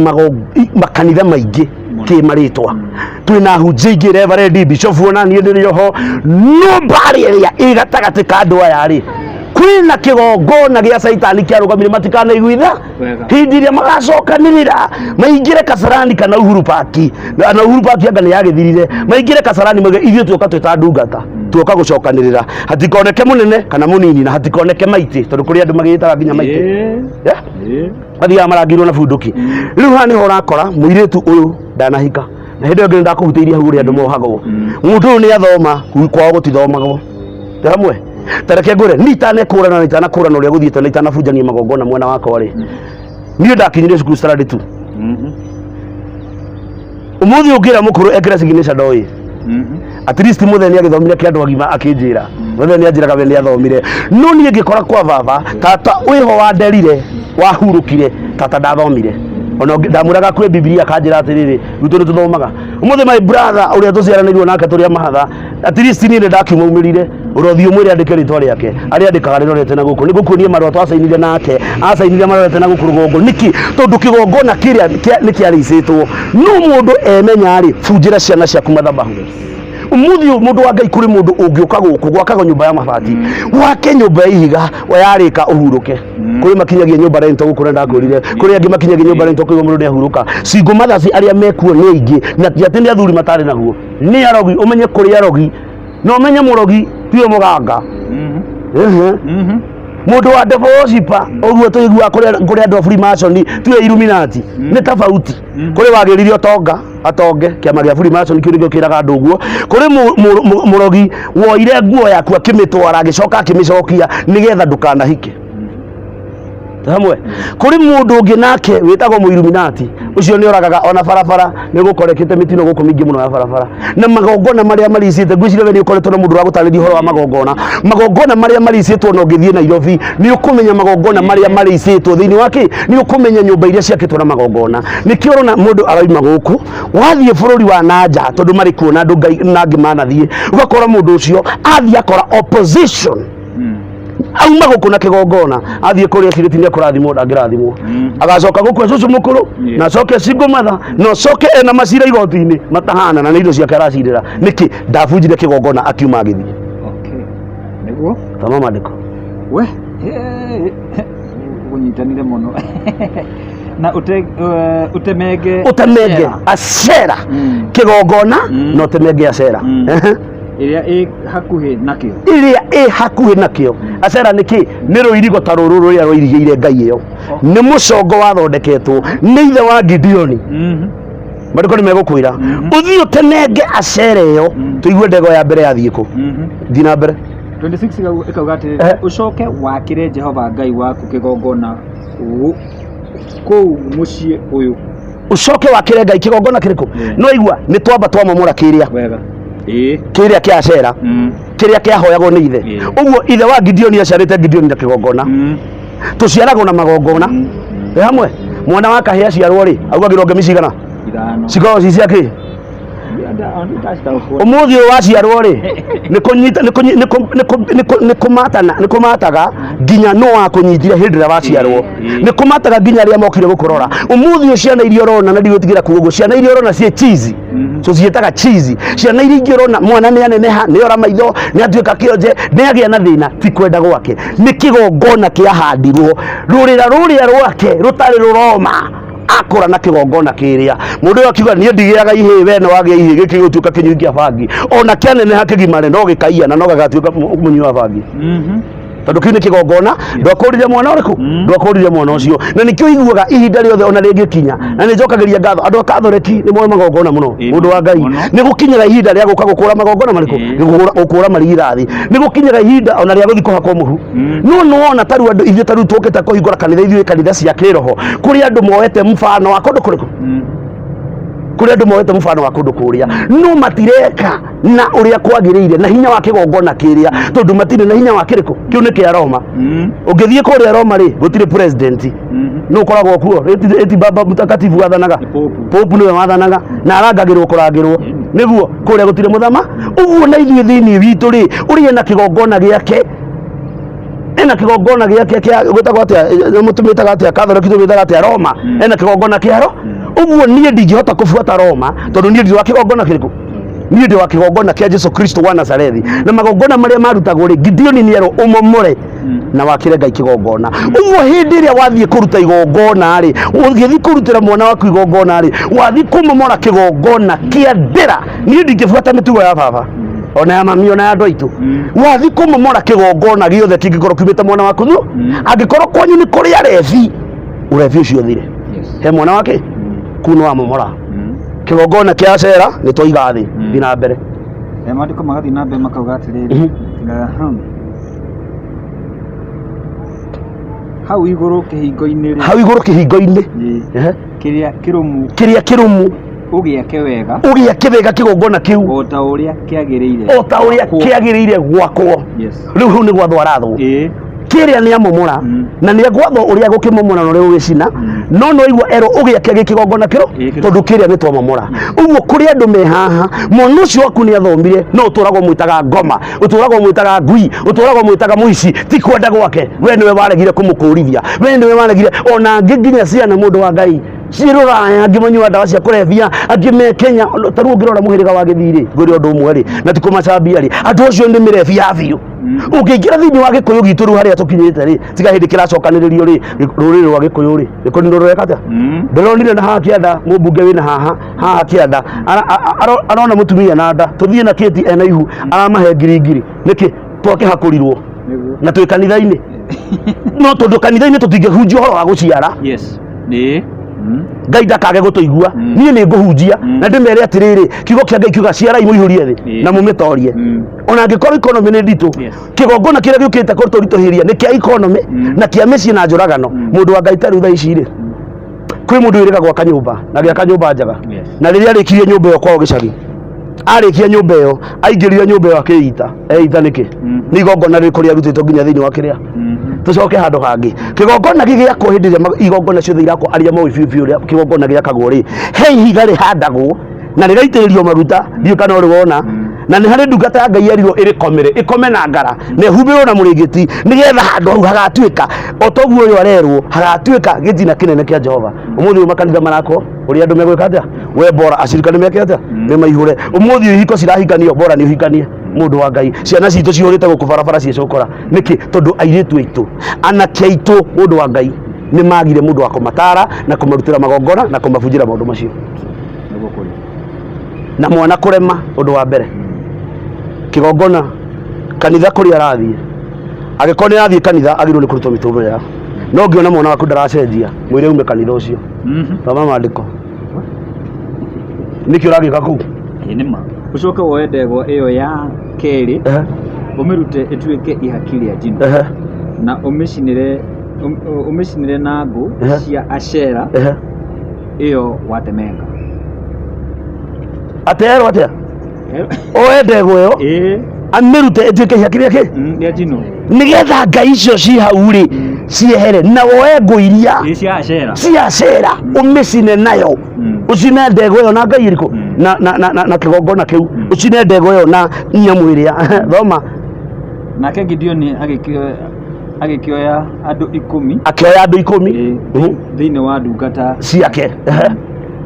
makanitha maingi kimaritwa twina hunjia ingi Reverend Bishop ona nie ndirioho no bari iria igatagati ka andu aya ri kwina kigongona gia Saitani kiarugamire matikana igwitha hindi iria magacokanirira maingire Kasarani kana Uhuru Park na Uhuru Park anga ni yagithirire maingire Kasarani mage ithio tuoka twita ndungata tuoka gucokanirira hatikoneke munene kana munini na hatikoneke maiti tondu kuri andu magitaga nginya maiti athia marangirwo na bunduki riu hani ho rakora muiretu uyu ndanahika na hindi ngi ndakũhutĩirie hau ria andu mohagwo mundu uyu ni athoma kwao gutithomagwo hamwe tareke ngure nitanekũrana na itanakũrana uria guthiĩte na itanabunjania magongona mwena wakwa ri niĩ ndakinyire cukuru standard 2 umuthi ungira mukuru ekira signature ndoi at least mutheni agithomire kiandu agima akinjira mutheni anjiraga we ni athomire no niĩ ngikora kwa baba tata wiho wa nderire wahurukire tata ndathomire ona ndamuraga kwe Biblia kanjira atiriri ruto ni tuthomaga umuthi my brother uria tuciaranirwo nake turia mahatha at least ni ndakiumirire urothi umwire andike ritwa riake ari andikaga rirorete na guku ni gukunie marwa twacainire nake acainire marorete na guku rugongo niki tondu kigongona kiria nikiaricitwo no mundu emenya ri bunjira ciana ciaku mathabahu umuthi mundu wa Ngai kuri mundu ungiuka guku gwakaga nyumba ya mabati wake nyumba ihiga wayarika uhuruke kuri makinyagia nyumba rento gukura ndagurire kuri angi makinyagia nyumba rento kuigo mundu ni ahuruka singo mathaci aria mekuo ni aingi na tiatini athuri matari naguo ni arogi umenye kuri arogi no umenye murogi tiyo muganga mundu wa devosipa oguo tuigua kuri andu Freemason tiyo Illuminati ni tofauti kuri wagiririo tonga atonge kiama gia Freemason kiu kiraga andu guo kuri murogi woire nguo yaku akimitwara agicoka akimicokia nigetha ndukanahike hamwe kuri mundu ungi nake witagwo mu Illuminati ucio ni oragaga ona barabara ni gukorekete mitino guku mingi muno ya barabara na magongona maria maricite ngwicire we ni ukoretwo na mundu wa gutariria horo wa magongona maria maricitwo no ngithie Nairobi ni ukumenya magongona maria maricitwo thiini wake ni ukumenya nyumba iria ciakitwo na magongona nikio rona mundu araima guku wathie bururi wa nanja tondu mari kuona andu nangi manathie ugakora mundu ucio athie akora opposition auma guku na kigongona athie kuria ciritinia kurathimwo ndangirathimwo agacoka guku cucu mukuru na coke singo matha no coke ena macira igoti-ini matahana na indo ciake aracirira niki ndabunjire kigongona akiuma agithie niguo tama mandiko we unyitanire muno na utemenge acera kigongona no utemenge acera iria hakuhi nakio acera niki ni ruirigo ta ruru ruria ruirigire Ngai iyo ni mucongo wathondeketwo ni ithe wa Gideoni mandiko ni megukwira uthii utenenge acera iyo tuigue ndego ya mbere yathie ku thi na mbere 26 ikauga ati ucoke wakire Jehova Ngai waku kigongona kou mucii uyu ucoke wakire Ngai kigongona kiriku no igua ni twamba twamomora kiria wega kiria kia acera kiria kia hoyagwo ni ithe uguo ithe wa Gideoni aciarite Gideoni na kigongona tuciaragwo na magongona hamwe mwana wa kahia aciarwo ri augagirwo ngemi cigana cikoragwo ci ciaki umuthi uyu waciarwo ri ni kumataga nginya no wa kunyitire hindi ria waciarwo ni kumataga nginya ria mokire gukurora umuthi uyu ciana iria urona na ndigutigira kuguo ciana iria urona cie cheese so cietaga cheese ciana iria ingirona mwana ni aneneha ni ora maitho ni atuika kionje ni agia na thina ti kwenda gwake ni kigongona kiahandirwo rurira ruria rwake rutari ruroma akora na kigongona kiria mundu akiuga ni ndigiaga ihe we no wagia ihe giki gutuka kinyukia bangi ona kianene hakigimare no gikaia na no gagatuika munyua bangi tondu kiu ni kigongona ndwakurire mwana uriku ndwakurire mwana ucio na nikio iguaga ihinda riothe ona ringikinya na ni njokagiria ngatho andu akathoreki ni moyo magongona muno mundu wa Ngai ni gukinyira ihinda ria guka gukura magongona mariku gukura marigirathi ni gukinyira ihinda ona ria guthi kuhakwo muhu no wona taru andu ithu taru tukita kuhingura kanitha ithu kanitha cia kiroho kuri andu moete mfano wa kundu kuriku kuri andu moete mfano wa kundu kuria no matireka na uria kwagiriire na hinya wa kigongona kiria tondu matire na hinya wa kiriku kiu ni kia Roma ungithie kuria Roma ri gutire president no koragwo kuo eti baba mutakatifu wathanaga popu niwe wathanaga na arangagirwo kurangirwo niguo kuria gutire muthama uguo na ithuĩ thiini witu ri uria na kigongona giake ena kigongona giake kia gwitagwo atia mutumitaga atia Catholic tumitaga atia Roma ena kigongona kiaro uguo nie ndingihota kufuata Roma tondu nie ndi wa kigongona kiriku nie ndi wa kigongona kia Jesu Kristo wa Nazarethi na magongona maria marutagwo ri Gideoni ni ero umomore na wakire Ngai kigongona uguo hindi iria wathie kuruta igongona ri ugithi kurutira mwana waku igongona ri wathi kumomora kigongona kia ndira nie ndingifuata mitugo ya baba ona ya mami ona ya andu aitu wathi kumomora kigongona giothe kingikorwo kiumite mwana waku thu angikorwo kwanyu ni kuri arethi urethi ucio thire he mwana wake kuno wa momora kigongona kia cera ni twiga thi thina mbere mandiko magathi na mbere makauga atiriri hau iguru kihingo-ini kiria kirumu ugiake wega kigongona kiu o ta uria kiagirire gwakwo riu hu ni gwathwo arathwo kiria ni amomora na ni gwathwo uria gukimomora no riu gicina no igwa ero ugiake gikigongona kiro tondu kiria ni twamomora uguo kuri andu me haha mwana ucio waku ni athomire no uturagwo mwitaga ngoma uturagwo mwitaga ngui uturagwo mwitaga muici ti kwenda gwake we niwe waregire kumukurithia we niwe waregire ona nginya ciana mundu wa Ngai ciruraya ngimanyua ndawa cia kurebia angime Kenya taru ngirora muhiriga wa githiri nguri undu umwe ri na tikumacambia ri andu acio ni mirebia biu ukiingira thiini wa Gikuyu gitu ru haria tukinyite ri tiga hindi kiracokaniririo ri ruriri rwa Gikuyu ri riko ni rureka atia ndironire na haha kianda mubunge wina haha kianda arona mutumia na nda tuthie na kiti ena ihu aramahe ngiri niki twoke hakurirwo na twi kanitha-ini no tondu kanitha-ini tutingihunjia horo wa guciara ni Ngai ndakage gutuigua nie ni nguhunjia na ndimere atiriri kiugo kia Ngai kiuga ciarai muihurie thi na mumitorie ona ngikorwo economy ni nditu kigongona kiria giukite kurutoritohiria ni kia economy na kia micii na njuragano mundu wa Ngai taru thaa ici ri kwi mundu wirigagwo kanyumba na gya kanyumba njaga na riria arikirie nyumba iyo kwao gicagi arikia nyumba iyo aingirire nyumba iyo akiita eita niki ni igongona riko ria rutitwo nginya thiini wa kiria tucoke handu hangi kigongona gigiakwo hindi ria igongona ciothe irakwo aria mowi biu ria kigongona giakagwo ri he ihiga rihandagwo na rigaitiririo maruta ndiu kana uri wona na ni hari ndungata ya Ngai erirwo ikome na ngara na humbirwo na muringiti nigetha handu hau hagatuika otoguo uyu arerwo hagatuika gitina kinene kia Jehova umuthi makanitha marako uri andu megwika atia we bora acirika ni meke atia ni maihule umuthi hiko cirahikanio bora ni uhikanie mundu wa Ngai ciana citu ciurite guku barabara ciicukora niki tondu airitu aitu anake aitu mundu wa Ngai ni magire mundu wa kumatara na kumarutira magongona na kumabunjira maundu macio na mwana kurema undu wa mbere kigongona kanitha kuria arathie agikorwo ni arathie kanitha agirwo ni kurutwo mitumba ya no ngiona mwana waku ndaracenjia mwire ume kanitha ucio thoma maandiko niki uragika ku nima ucoke woe ndegwa iyo ya keri umirute ituike ihakiri ya jino na umicinire na ngu cia Ashera iyo watemenga atero atia oe ndegwa iyo amirute ituike ihakiri ya jino nigetha Ngai icio ci hau ri ciehere na woe ngu iria cia Ashera umicine nayo ucine ndegwa iyo na Ngai iriku na kigongona kiu ucine ndegwa iyo na nyamu iria thoma nake Gideoni agikioya andu 10 akioya andu 10 thiini wa ndungata ciake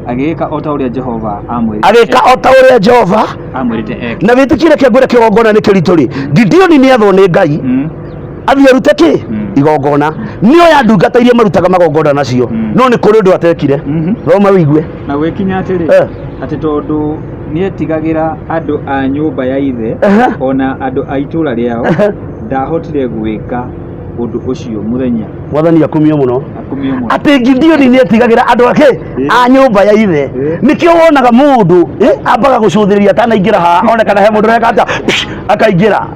agika ota uria Jehova amwirite na witikire kengwire kigongona ni kirituri Gideoni ni athwo ni Ngai athie arute ki igongona nio ya ndungata iria marutaga magongona nacio no ni kuri ndu atekire thoma wigue na gwikinya atiri ati tondu nietigagira andu a nyumba ya ithe ona andu a itura riao ndahotire gwika undu ucio muthenya wathani akumio muno ati Gideoni nietigagira andu ake a nyumba ya ithe nikio wonaga mundu ambaga gucuthiriria tanaingira ha onekana he mundu reka ata akaingira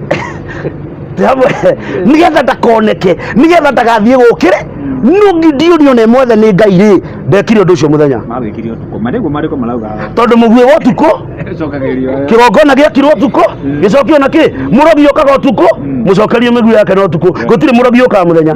nigetha ndakoneke nigetha ndagathie gukire no Gideoni one mwethe ni Ngai ri ndekire undu ucio muthenya mawikire utuko mariko marauga tondu muguo wa utuko kigongona giakirwo utuko gicokio na ki murogi ukaga utuko mucokerie miguu yake no utuko gutire murogi ukaga muthenya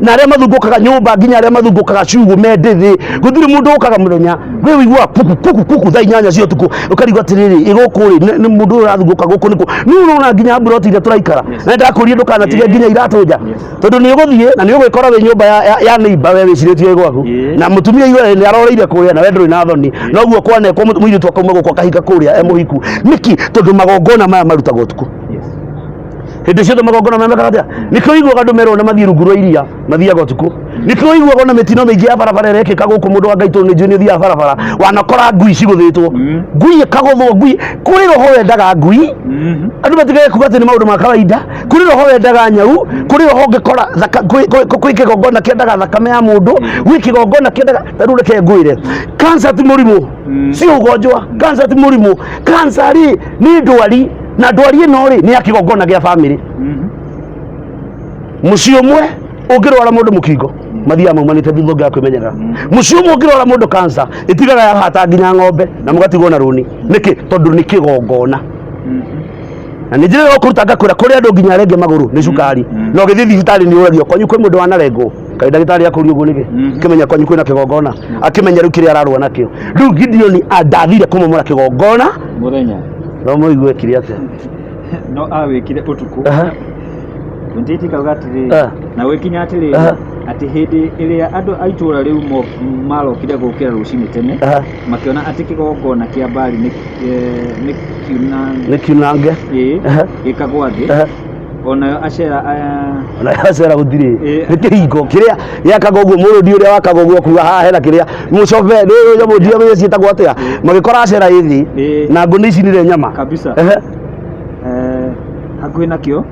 na aria mathungukaga nyumba nginya aria mathungukaga ciugo mendithi gutire mundu ukaga muthenya we wigua kuku thaa 8 cia utuko ukarigwa atiriri iguku ri ni mundu urathunguka guku niku ni urona nginya mburoti ira turaikara na ndakuria ndukanatige nginya iratuja tondu ni uguthie na ni ugikora we nyumba ya neighbor we wiciritie gwaku na mutumia iwe ni aroreire kuria na we nduri na thoni noguo kwane kwa muiri twa kauma gukwa kahika kuria muhiku niki tondu magongona maya marutagwo tuku hindi ciothe magongona memekaga atia nikio igwaga andu merwo na mathie rungu rwa iria mathiaga utuku nikio igwaga na mitino mingi ya barabara irekika guku mundu wa Ngai tu ni njui thia barabara wanakora ngui ciguthitwo ngui ikagothwo ngui kuri roho wendaga ngui andu matigage kuga ati ni maundu ma kawaida kuri roho wendaga nyau kuri roho ngikora kwi kigongona kiendaga thakame ya mundu gwi kigongona kiendaga taru reke ngwire cancer ti murimu si ugonjwa cancer ti murimu cancer ri ni ndwari na ndwari ino ri ni ya kigongona gia family mucio mwe ungirwara mundu mukingo mathia maumanite thutha ngya kwimenyera mucio mwe ungirwara mundu cancer itigaga ya hata nginya ng'ombe na mugatigwo na runi niki tondu ni kigongona na nijire okuruta ngakwira kuri andu nginya renge maguru ni cukari no githi thibitari ni uragio kwanyu kwi mundu wanarengo kai ndagitari akuri uguo niki kimenya kwanyu kwina kigongona akimenya riu kiri ararwa nakio riu Gideon andathire kumomora kigongona muthenya no muigue kiri atia no awikire utuku nditi kauga atiri na wikinya atiri ati hindi iria andu aitura riu marokire gukira rucini tene makiona ati kigongona kia mbari ni kiunange gikagwa thi ona acera gutiri ni kihingo kiria yakaga uguo murundi uria wakaga uguo kuga haha hena kiria mucobe ni murundi uria cietagwo atia magikora acera ithi na nguni ici nire nyama kabisa hakuhi nakio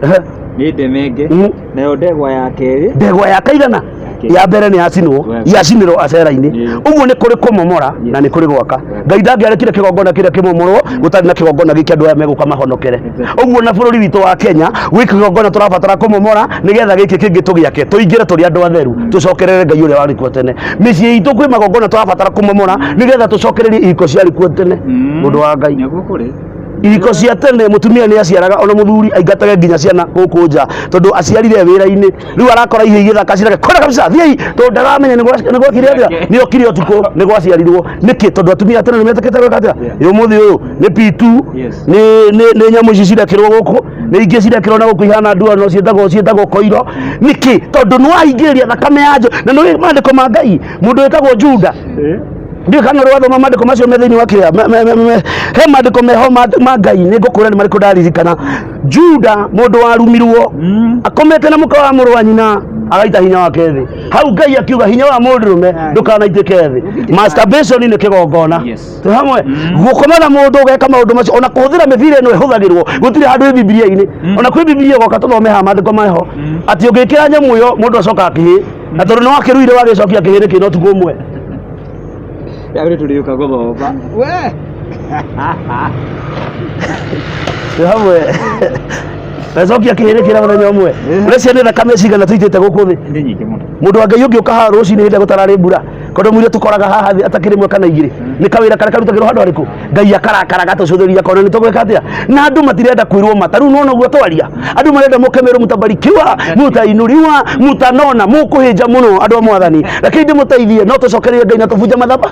ni ndemenge nayo ndegwa ya keri ndegwa ya kaigana ya mbere ni yacinirwo acera-ini uguo ni kuri kumomora na ni kuri gwaka Ngai ndangĩarekire kigongona kiria kimomorwo gutari na kigongona giki andu aya meguka mahonokere uguo na bururi witu wa Kenya wi kigongona turabatara kumomora nigetha giki kingi tugiake tuingire turi andu atheru tucokerere Ngai uria wari kuo tene micii itu kwi magongona turabatara kumomora nigetha tucokererie ihiko ciari kuo tene mundu wa Ngai ihiko cia tene mutumia ni aciaraga ona muthuri aingatage nginya ciana guku nja tondu aciarire wira-ini riu arakora ihe igithaka cirage kora kabisa thiei tondu ndaramenya nigwa kiri atia nio kiri utuku nigwa ciarirwo niki tondu atumia tene nimetekete gwika atia umuthi uyu ni P2 ni nyamu ici cirekirwo guku ni ingi cirekirwo na guku ihana ndua no cietagwo koiro niki tondu ni wahingiriria thakame ya njo na ni mandiko ma Ngai mundu wetagwo Juda ndio kana rwathoma mandiko macio me thiini wa kiria he mandiko meho ma Ngai ni ngukura ni mariko ndaririkana Juda mundu warumirwo akomete na muka wa muru wa nyina agaita hinya wake thi hau Ngai akiuga hinya wa mundurume ndukanaitike thi masturbation ni kigongona tu hamwe gukoma na mundu ugeka maundu macio ona kuhuthira mithire no ihuthagirwo gutire handu Biblia-ini ona kwi Biblia goka tuthome ha mandiko maho ati ugikira nyamu yo mundu acoka akihi na tondu no wakiruire wagicokia kihiri kino tugu umwe yagire tuliuka gothoba we hamwe nacokia kihiri kira muthenya umwe urecia ni thakame cigana tuitite guku thi ndi nyingi mundu wa Ngai ungi ukaha rucini hinde gutarari mbura kondo mwire tukoraga haha thi atakiri mwe kana igiri ni kawira kare karutagirwo handu hariku Ngai akarakara gatucuthiria kono ni tugwika atia na andu matirenda kwirwo mataru no guo twaria andu marenda mukemeru mutabarikiwa mutainuriwa mutanona mukuhinja muno andu mwathani lakini ndimuteithie no tucokererie Ngai na tubunja mathaba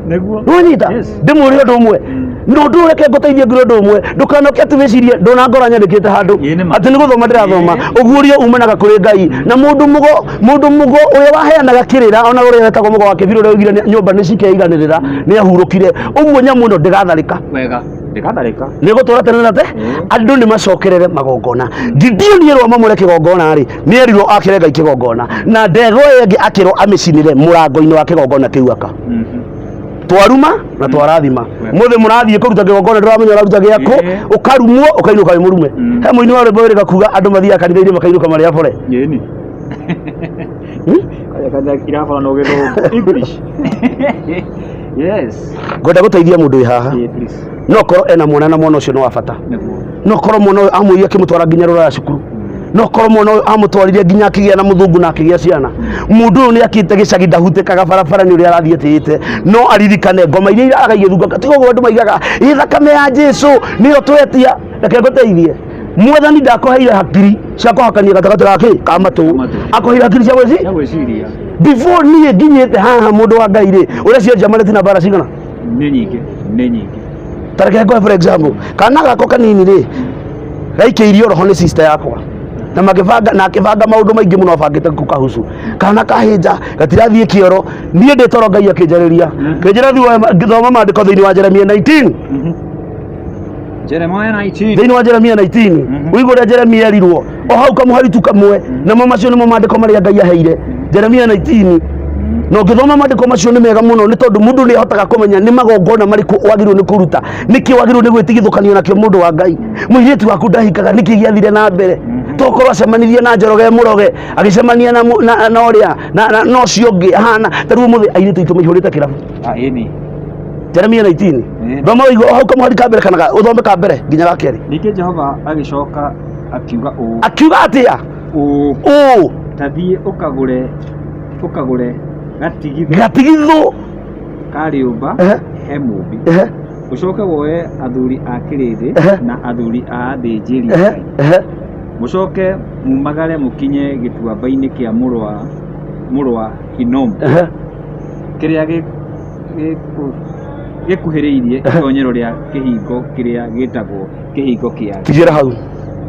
neguo nunyita ndimuri undu umwe no ndureke nguteithie ngiro undu umwe ndukanoke ati wicirie ndona ngora nyandikite handu ati ni guthoma ndirathoma ugurio umanaga kuri Ngai na mundu mugo uria waheanaga kirira ona uria wetagwo mugo wa kibiru ugire nyumba ni cikeiganirira ni ahurukire uguo nyamu no ndigatharika wega ndikatharika ni gutura tene na te andu ni macokerere magongona Gideon yerwo mamure kigongona ri ni erirwo akire Ngai kigongona na ndego yengi akirwo amicinire murango-ini wa kigongona kiu aka twaruma na twarathima muthe murathie kuruta kigongona ndiramenya uraruta giaku ukarumwo ukainuka wi murume he muini wa rwimbo rika kuga andu mathia kanitha-ini makainuka mari abore yeni kaya irafara no githo English yes ngwenda guteithia mundu wi haha no korwo ena mwana na mwana ucio no wabata no korwo mwana uyu amwiria kimutwara nginya ruraya cukuru no korwo mwana uyu amutwarire nginya akigia na muthungu na akigia ciana mundu uyu ni akite gicagi ndahutikaga barabara ni uria arathie tiite no aririkane ngoma iria iragagie thunga tigo gwa andu maigaga ithakame ya Jesu niyo twetia reke nguteithie mwathani ndakoheire hakiri cia kuhakania gatagati gake ka matu akoheire hakiri cia gwiciria before nie nginyite haha mundu wa Ngai ri uria cia mareti na bara cigana ni nyingi tareke ngo for example kana gako kanini ri gaikeirio roho ni sister yakwa na magibanga na akibanga maundu maingi muno abangite kukahusu kana kahinja gatirathie kioro nie nditoro Ngai akinjariria kinjira thi ngithoma mandiko thiini wa Jeremia 19 Jeremiah 19 thĩinĩ wa Jeremia 19 ũigũ ũrĩa Jeremia erirwo o hau kamuharitu kamwe namo macio nĩmo mandĩko marĩa Ngai aheire Jeremia 19 no ngĩthoma mandĩko macio nĩ mega mũno nĩ tondũ mũndũ nĩ ahotaga kũmenya nĩ magongona marĩkũ wagĩrĩirwo nĩ kũruta nĩkĩ wagĩrĩirwo nĩ gwĩtigithũkanio nakĩo mũndũ wa Ngai mũirĩtu waku ndahikaga nĩkĩ gĩathire na mbere tokorwo acemanirie na Njoroge Mũroge agĩcemania na ũrĩa na ũcio ũngĩ ahana tarĩu mũthĩ airĩtu aitũ maihũrĩte kĩrabu ĩni Jeremia 19 thoma ũigũ o hau kamuhari ka mbere kana ũthome ka mbere nginya ga kerĩ ningĩ Jehova agĩcoka akiuga atĩa tathiĩ ũkagũre gatigithũ ka rĩũmba he mũmbi ũcoke woe athuri a kĩrĩndĩ na athuri a athĩnjĩri mũcoke mumagare mũkinye gĩtuamba-inĩ kĩa mũrũ wa Hinomu kĩrĩa gĩkuhĩrĩirie itoonyero rĩa kĩhingo kĩrĩa gĩtagwo kĩhingo kĩa tigĩra hau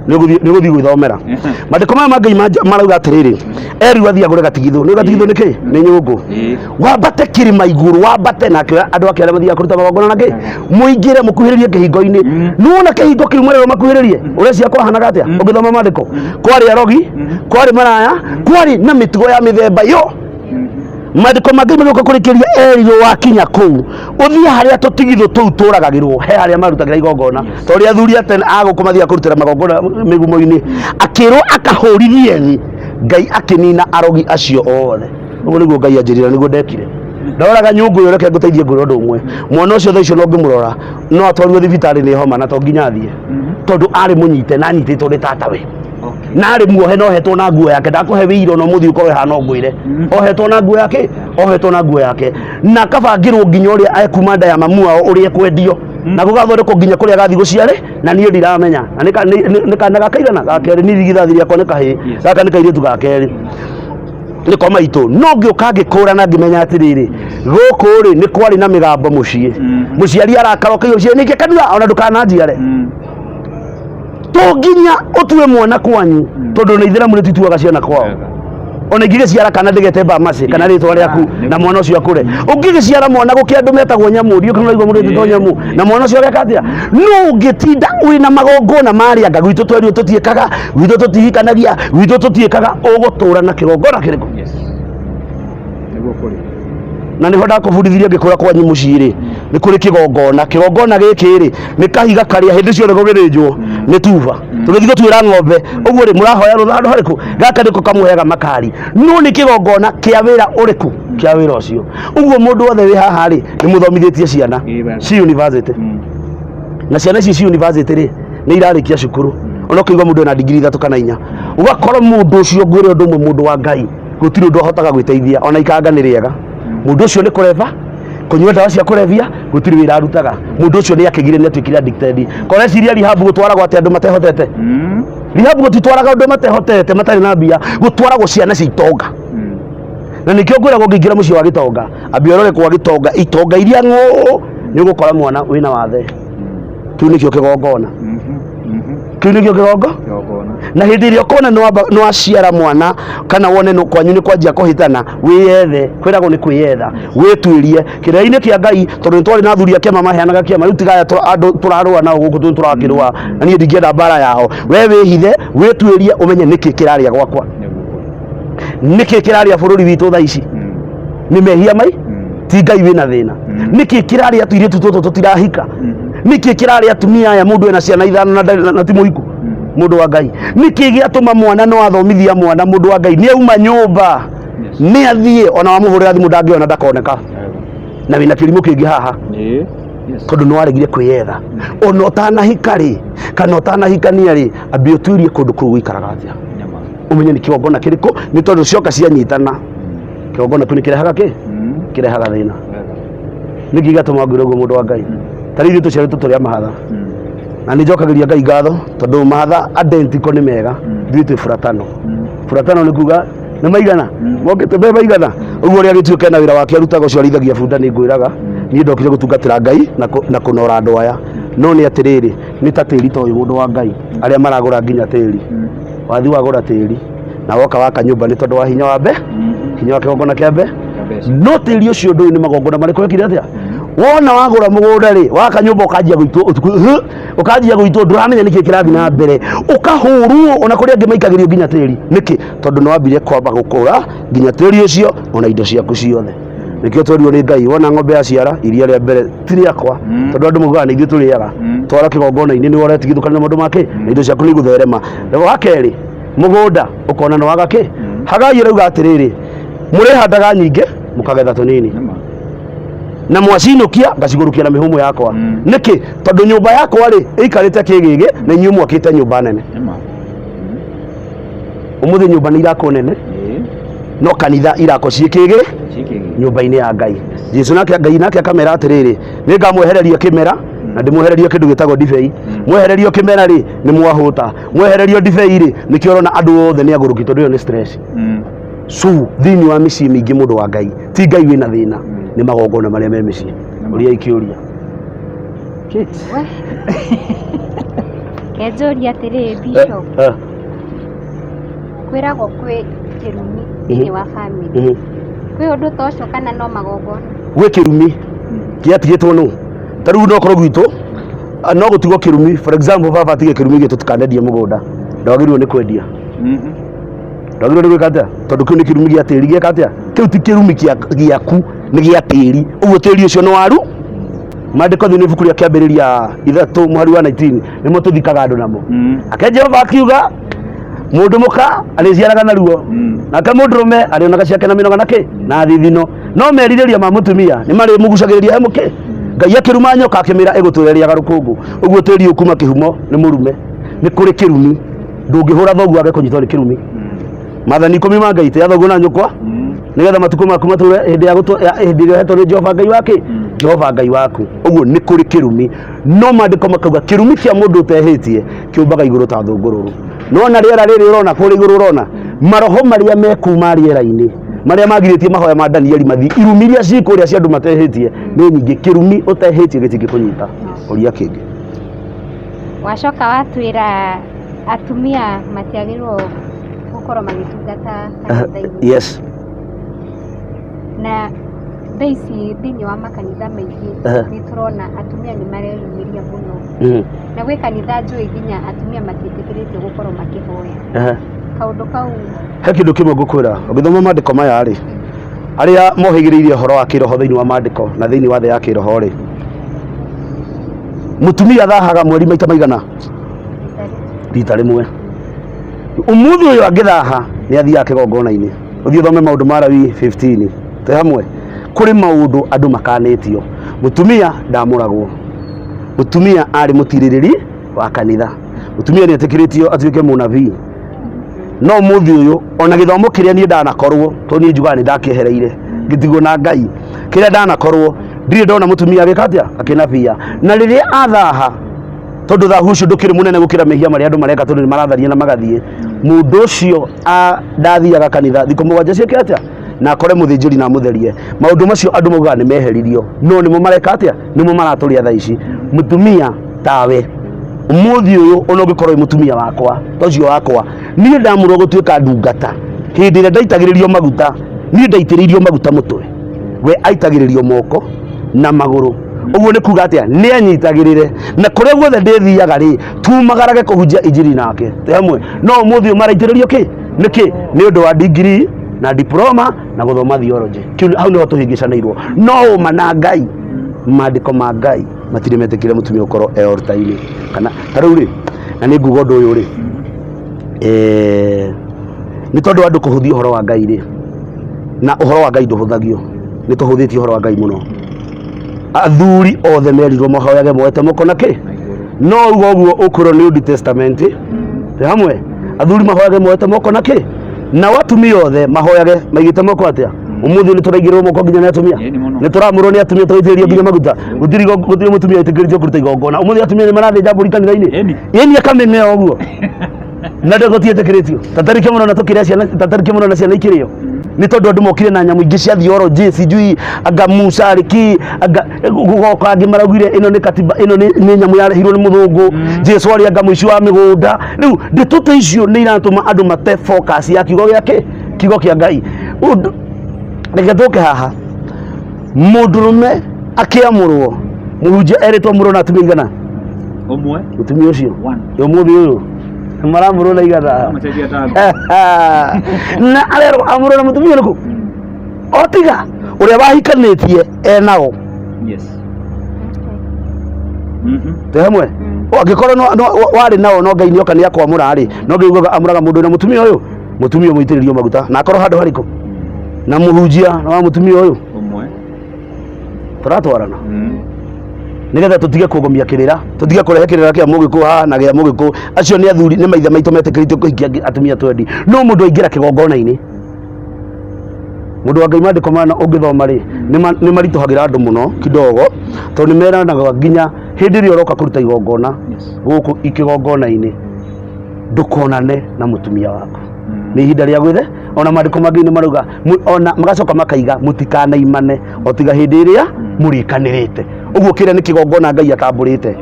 nĩ gũthiĩ gwĩthomera mandĩko maya ma Ngai marauga atĩrĩrĩ erirwo athiĩ agũre gatigithũ nĩ gatigithũ nĩkĩ nĩ nyũngũ wambate kĩrĩma igũrũ wambate na andũ ake arĩa mathiaga kũruta magongona nakĩ mũingĩre mũkuhĩrĩrie kĩhingo-inĩ nĩwona kĩhingo kĩu mwerĩrwo makuhĩrĩrie ũreciria kwahanaga atĩa ũngĩthoma mandĩko kwarĩ arogi kwarĩ maraya kwarĩ na mĩtugo ya mĩthemba yo mandĩko mangĩ magĩũka kũrĩkĩria erirwo wakinya kũu ũthiĩ harĩa tũtigithũ tũu tũragagĩrwo he harĩa marutagĩra igongona tondũ athuri atene agũkũ mathiaga kũrutĩra magongona mĩgumo-inĩ akĩrwo akahũrithie thĩ Ngai akĩnina arogi acio othe ũguo nĩguo Ngai anjĩrĩra nĩguo ndekire ndoraga nyũngũ ĩyo reke ngũteithie ngwĩre ũndũ ũmwe mwana ũcio thaa icio no ngĩmũrora no atwarirwo thibitarĩ nĩ homa na to nginya athiĩ tondũ arĩ mũnyite na anyitĩtwo nĩ tatawe na arĩ muohe no hetwo na nguo yake ndakũhe wĩira no mũthii ũkorwo hana ngwĩre ohetwo na nguo yake ohetwo na nguo yake na kabangĩrwo nginya ũrĩa ekuma nda ya mamu wao ũrĩa ekwendio na gũgathondekwo nginya kũrĩa gathi gũciarĩ na niĩ ndiramenya na nĩ kana gakaigana gakerĩ nĩ irigithathi rĩakwa nĩ kahĩĩ gaka nĩ kairĩtu gakerĩ nĩ kwa maitũ no ngĩũka ngĩkũrana ngĩmenya atĩrĩrĩ gũkũ rĩ nĩ kwarĩ na mĩgambo mũciĩ mũciari arakarũka irio ciĩ nĩkĩ kanua ona ndũkananjiare to nginya ũtue mwana kwanyu tondũ nĩ ithĩramu rĩtituaga ciana kwao ona ingĩgĩciara kana ndĩgete Bamasi kana rĩtwa rĩaku na mwana ũcio akũre ũngĩgĩciara mwana gũkĩa andũ metagwo Nyamũri ũkĩrwo igua mũndũ wĩtĩtwo Nyamũ na mwana ũcio ageka atĩa no ũngĩtinda ũrĩ na magongona marĩanga gwitũ twerirwo tũtiĩkaga gwitũ tũtihikanagia gwitũ tũtiĩkaga ũgũtũra na kĩgongona kĩrĩkũ na nĩho ndakũbundithirie ngĩkũra kwanyu mũciĩ rĩ nĩ kũrĩ kĩgongona gĩkĩ rĩ nĩ kahiga karĩa hĩndĩ ciothe gũgĩthĩnjwo nĩ tuba tũgĩthiĩ gũtuĩra ng'ombe ũguo rĩ mũrahoya rũthandũ harĩkũ gaka nĩko kamũheaga makari no nĩ kĩgongona kĩa wĩra ũrĩkũ kĩa wĩra ũcio ũguo mũndũ wothe wĩ haha rĩ nĩ mũthomithĩtie ciana ci university na ciana ici ci university rĩ nĩ irarĩkia cukuru ona ũkĩigua mũndũ ena ndigiri 3 kana 4 ũgakora mũndũ ũcio ngwĩre ũndũ ũmwe mũndũ wa Ngai gũtirĩ ũndũ ahotaga gwĩteithia ona ikanga nĩ rĩega mũndũ ũcio nĩ kũreva kũnyua ndawa cia kũrevia gũtirĩ wĩra arutaga mũndũ ũcio nĩ akĩgire nĩ atuĩkire addicted koreciria rehab gũtwaragwo atĩ andũ matehotete rehab gũtitwaraga andũ matehotete matarĩ na mbia gũtwaragwo ciana cia itonga na nĩkĩo ngwĩragwo ngĩingĩra mũciĩ wa gĩtonga ambia ũrore kwa gĩtonga itonga iria ng'ũ nĩ ũgũkora mwana wĩna wathe kĩu nĩkĩo kĩgongona kĩu nĩkĩo kĩgongona na hĩndĩ ĩrĩa ũkona nĩ waciara mwana kana wone kwanyu nĩ kwanjia kũhĩtana wĩyethe kwĩragwo nĩ kwĩyetha wĩtuĩrie kĩrĩa-inĩ kĩa Ngai tondũ nĩ twarĩ na athuri a kĩama maheanaga kĩama rĩu tigaya andũ tũrarũa nao gũkũ tũrakĩrũa na niĩ ndingĩenda mbara yao we wĩhithe wĩtuĩrie ũmenye nĩkĩ kĩrarĩa gwakwa nĩkĩ kĩrarĩa bũrũri witũ thaa ici nĩ mehia mai ti Ngai wĩna thĩna nĩkĩ kĩrarĩa tũirĩtu tũtũ tũtirahika nĩkĩ kĩrarĩa atumia aya mũndũ ena ciana 5 na ti mũhiku mũndũ wa Ngai nĩkĩ gĩatũma mwana no athomithia mwana mũndũ wa Ngai nĩ auma nyũmba nĩ athiĩ ona wamũhũrĩra thimũ ndangĩona ndakoneka na wĩna kĩrimũ kĩngĩ haha tondũ nĩ waregire kwĩyetha ona ũtanahika rĩ kana ũtanahikania rĩ ambia ũtuĩrie kũndũ kũu gũikaraga atĩa ũmenye nĩ kĩgongona kĩrĩkũ nĩ tondũ cioka cianyitana kĩgongona kĩu nĩ kĩrehaga kĩrehaga thĩna nĩkĩ gĩatũma ngwĩre ũguo mũndũ wa Ngai tarĩu tũciarĩtwo tũrĩa mahatha na nĩ njokagĩria Ngai ngatho tondũ mahatha identical nĩ mega ithuĩ twĩ buratano nĩ kuga nĩ maigana mokĩte me maigana ũguo ũrĩa gĩtuĩka na wĩra wake arutaga ũcio arĩithagia bunda nĩ ngwĩraga niĩ ndokire gũtungatĩra Ngai na kũnora andũ aya no nĩ atĩrĩrĩ nĩ ta tĩri ta ũyũ mũndũ wa Ngai arĩa maragũra nginya tĩri wathi wagũra tĩri na woka waka nyũmba nĩ tondũ wa hinya wa hinya wa kĩgongona kĩa no tĩri ũcio ndũĩ nĩ magongona marĩkũ ekire atĩa wona wagura mugunda ri waka nyumba ukajia guitwo nduramenya niki kirathi na mbere ukahurwo ona kuri angi maikagirio nginya tiri niki tondu no wambire kwamba gukura nginya tiri ucio ona indo ciaku ciothe nikio twario ni Ngai wona ng'ombe ya ciara iria ria mbere ti riakwa tondu andu mugaga ni ithuĩ tũrĩaga twara kĩgongona-inĩ nĩ ũretigithũkania na maũndũ make na indo ciaku nĩ igũtherema. Wa kerĩ mũgũnda ũkona nĩ waga kĩ Hagai rauga atĩrĩrĩ mũrĩhandaga nyingĩ mũkagetha tũnini na mwacinukia ngacigũrũkia na mĩhũmũ yakwa nĩkĩ tondu nyũmba yakwa rĩ ĩikarĩte kĩgĩgĩ na inyuĩ mwakĩte nyũmba nene ũmũthĩ nyũmba nĩ irakwo nene no kanitha irako ciĩkĩgĩ nyũmba-inĩ ya Ngai. Jesu nake Ngai nake akamera atĩrĩrĩ nĩ ngamwehereria kĩmera na ndĩmwehererie kĩndũ gĩtagwo ndibei. Mwehererio kĩmera rĩ nĩ mwahũta, mwehererio ndibei rĩ nĩkĩo ũrona andũ othe nĩ agũrũki tondũ ĩyo nĩ stress. Thĩinĩ wa mĩciĩ mĩingĩ mũndũ wa Ngai ti Ngai wĩna thĩna nĩ magongona marĩa me mĩciĩ. Ũria ikĩũria kenjũria atĩrĩrĩ Bishop kwĩragwo kwĩ kĩrumi thĩinĩ wa family kwĩ ũndũ ta ũcio kana no magongona gwĩ kĩrumi gĩatigĩtwo nũ ta rĩu no korwo gwitũ no gũtigwo kĩrumi for example baba atige kĩrumi gĩtũ tukanendie mũgũnda ndwagĩrĩirwo nĩ kwendia ndwagĩrĩirwo nĩ gwĩka atĩa tondũ kĩu nĩ kĩrumi gĩa tĩri gĩeka atĩa kĩu ti kĩrumi gĩaku nĩ gĩa tĩri ũguo tĩri ũcio nĩ waru. Maandĩko thĩinĩ ibuku rĩa kĩambĩrĩria 3 mũhari wa 19 nĩmo tũthikaga andũ namo ake Jehova akiuga mũndũ mũka arĩciaraga na ruo nake mũndũrũme arĩonaga ciake na mĩnoga nakĩ na thithino no merirĩria ma mũtumia nĩ marĩ mũgucagĩrĩria he mũkĩ Ngai akĩruma nyoka akĩmĩra ĩgũtũrĩria rũkũngũ ũguo tĩri ũkuma kĩhumo nĩ mũrume nĩ kũrĩ kĩrumi ndũngĩhũra thoguo age kũnyitwo nĩ kĩrumi. Maathani 10 ma Ngai tĩa thoguo na nyũkwa nĩgetha matukũ maku matũre hĩndĩ ĩrĩa hetwo nĩ Jehova Ngai wakĩ Jehova Ngai waku ũguo nĩ kũrĩ kĩrumi no maandĩko makauga kĩrumi kĩa mũndũ ũtehĩtie kĩũmbaga igũrũ ta thũngũrũrũ no na rĩera rĩrĩ ũrona kũrĩ igũrũ ũrona maroho marĩa mekuma rĩera-inĩ marĩa magirĩtie mahoya ma Danieli mathi irumi iria cikũrĩa cia andũ matehĩtie nĩ nyingĩ kĩrumi ũtehĩtie gĩtingĩkũnyita. Ũria kĩngĩ wacoka watwĩra atumia matiagĩrĩirwo gũkorwo magĩtungata kanitha-inĩ. Yes na thaa ici thĩinĩ wa makanitha maingĩ nĩ tũrona atumia nĩ mareyumĩria mũno na gwĩ kanitha njũĩ nginya atumia matiĩtĩkĩrĩtio gũkorwo makĩhoya kaũndũ kau. He kĩndũ kĩmwe ngũkwĩra ũgĩthoma maandĩko maya rĩ arĩa mohĩgĩrĩirie ũhoro wa kĩroho thĩinĩ wa maandĩko na thĩinĩ wa thĩ ya kĩroho rĩ mũtumia athahaga mweri maita maigana rita rĩmwe. Ũmũthĩ ũyũ angĩthaha nĩ athiaga kĩgongona-inĩ ũthiĩ ũthome maũndũ ma Lawi 15 te hamwe kũrĩ maũndũ andũ makanĩtio. Mũtumia ndamũragwo, mũtumia arĩ mũtirĩrĩri wa kanitha, mũtumia nĩ etĩkĩrĩtio atuĩke mũnabii no mũthĩ ũyũ ona gĩthomo kĩrĩa niĩ ndanakorwo to niĩ njugaga nĩ ndakĩehereire ngĩtigwo na Ngai kĩrĩa ndanakorwo ndirĩ ndona mũtumia agĩka atĩa akĩnabia na rĩrĩa athaha tondu thahu ũcio ndũkĩrĩ mũnene gũkĩra mehia marĩa andũ mareka tondu nĩ maratharia na magathiĩ mũndũ ũcio ndathiaga kanitha thikũ 7 ciake atĩa na akore mũthĩnjĩri na mũtherie maũndũ macio andũ maugaga nĩ meheririo no nĩmo mareka atĩa nĩmo maratũria thaa ici. Mũtumia tawe ũmũthĩ ũyũ ona ũngĩkorwo wĩ mũtumia wakwa tocio wakwa niĩ ndamũrwo gũtuĩka ndungata hĩndĩ ĩrĩa ndaitagĩrĩrio maguta niĩ ndaitĩrĩirio maguta mũtwe we aitagĩrĩrio moko na magũrũ ũguo nĩ kuga atĩa nĩ anyitagĩrĩre na kũrĩa guothe ndĩthiaga rĩ tumagarage kũhunjia injiri nake te hamwe no ũmũthĩ ũyũ maraitĩrĩrio kĩ nĩkĩ nĩ ũndũ wa degree na diploma na gũthoma theology hau nĩho tũhĩngĩcanĩirwo no ũma na Ngai maandĩko ma Ngai matirĩ metĩkĩre mũtumia ũkorwo altar-inĩ kana ta rĩu rĩ na nĩ nguga ũndũ ũyũ rĩ nĩ tondũ andũ kũhũthia ũhoro wa Ngai rĩ na ũhoro wa Ngai ndũhũthagio nĩ tũhũthĩtie ũhoro wa Ngai mũno. Athuri othe merirwo mahoyage moete moko na kĩ no ũguo ũkũrwo nĩ Old Testament te hamwe athuri mahoyage moete moko na kĩ na atumia othe mahoyage maigĩte moko atĩa. Ũmũthĩ nĩ tũraigĩrĩrwo moko nginya nĩ atumia nĩ tũramũrwo nĩ atumia tũgaitĩrĩrio nginya maguta gũtirĩ mũtumia etĩkĩrĩtio kũruta igongona ũmũthĩ atumia nĩ marathĩnja mbũri kanitha-inĩ ĩni akamĩmea ũguo na ndĩgũtiĩtĩkĩrĩtio tatarĩke mũno na tũkĩrĩa ciana tatarĩke mũno na ciana ikĩrĩo nĩ tondũ andũ mokire na nyamũ ingĩ cia theology sijui anga Musa riki anga gugoka angĩ maraugire ĩno nĩ katiba ĩno nĩ nyamũ yarehirwo nĩ mũthũngũ Jesu arĩ anga mũici wa mĩgũnda rĩu ndĩtũte icio nĩ iratũma andũ mate focus ya kiugo gĩake kiugo kĩa Ngai. Reke tũke haha mũndũrũme akiamurwo muhunjia eritwo murwo na atumia igana Omwe mutumia ucio umuthi uyu maramurwo na igana na arero amurwo na mutumia riku otiga uria wahikanitie enao yes temwe angikorwo wari nao no Ngai nioka ni akwamura ri no Ngai ugaga amuraga mundu na mutumia uyu mutumia muitiririo maguta na akorwo handu hariku na muhunjia na wa mutumia uyu omwe turatwarana nigetha tutige kugomia kirira tutige kurehe kirira kia mugiku ha na gia mugiku acio ni athuri ni maithe maitu metikiritie kuhikia atumia twendi no mundu aingira kigongona-ini mundu wa Ngai mandiko mana ungithoma ri ni marituhagira andu muno kidogo to ni meranaga nginya hindi ri uroka kuruta igongona guku ikigongona-ini ndukonane na mutumia waku ni ihinda ria gwithe ona mandiko mangi ni maruga ona magacoka makaiga mutikanaimane otiga hindi iria murikanirite uguo kire ni kigongona Ngai atamburite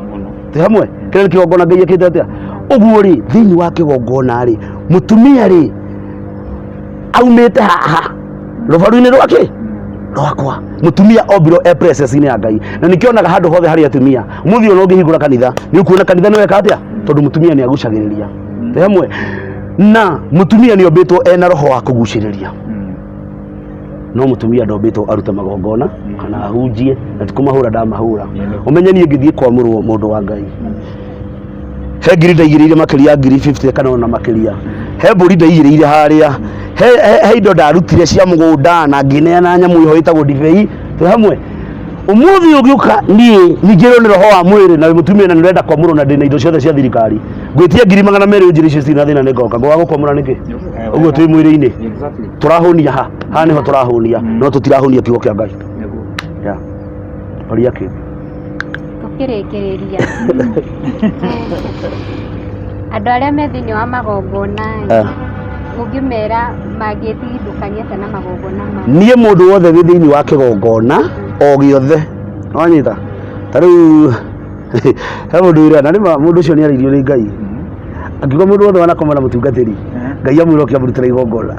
ti hamwe kire ni kigongona Ngai akite atia uguo ri thiini wa kigongona ri mutumia ri aumite haha rubaru-ini rwake rwakwa mutumia ombirwo process-ini ya Ngai na nikionaga handu hothe hari atumia muthi ono ngihingura kanitha ni ukuona kanitha ni weka atia tondu mutumia ni agucagiriria ti hamwe na mutumia ni ombitwo ena roho wa kuguciriria no mutumia ndombitwo aruta magongona kana ahunjie na tikumahura ndamahura umenye ni ngithie kwamurwo mundu wa Ngai he ngiri ndaigirire makiria ngiri 50 kana ona makiria he mburi ndaigirire haria he indo ndarutire cia mugunda na ngineana nyamu iho itagwo ndibei ti hamwe umuthi ugiuka nie ningirwo ni roho wa mwiri na mutumia na nirenda kwamurwo na ndina indo ciothe cia thirikari ngwitie ngiri 200 unjiri cio citina thina ningoka ngwa gukwamura niki uguo twi mwiri-ini turahunia ha niho turahunia no tutirahunia kiugo kia Ngai ya oria ki tukirikiriria andu aria me thiini wa magongona ungimera magithindukania na magongona ma nie mundu wothe wi thiini wa kigongona o giothe wanyita tariu he mundu ira na ni mundu ucio ni aririo ni Ngai akiuga mundu wothe wanakoma na mutungatiri Ngai amwiro kiamurutira igongona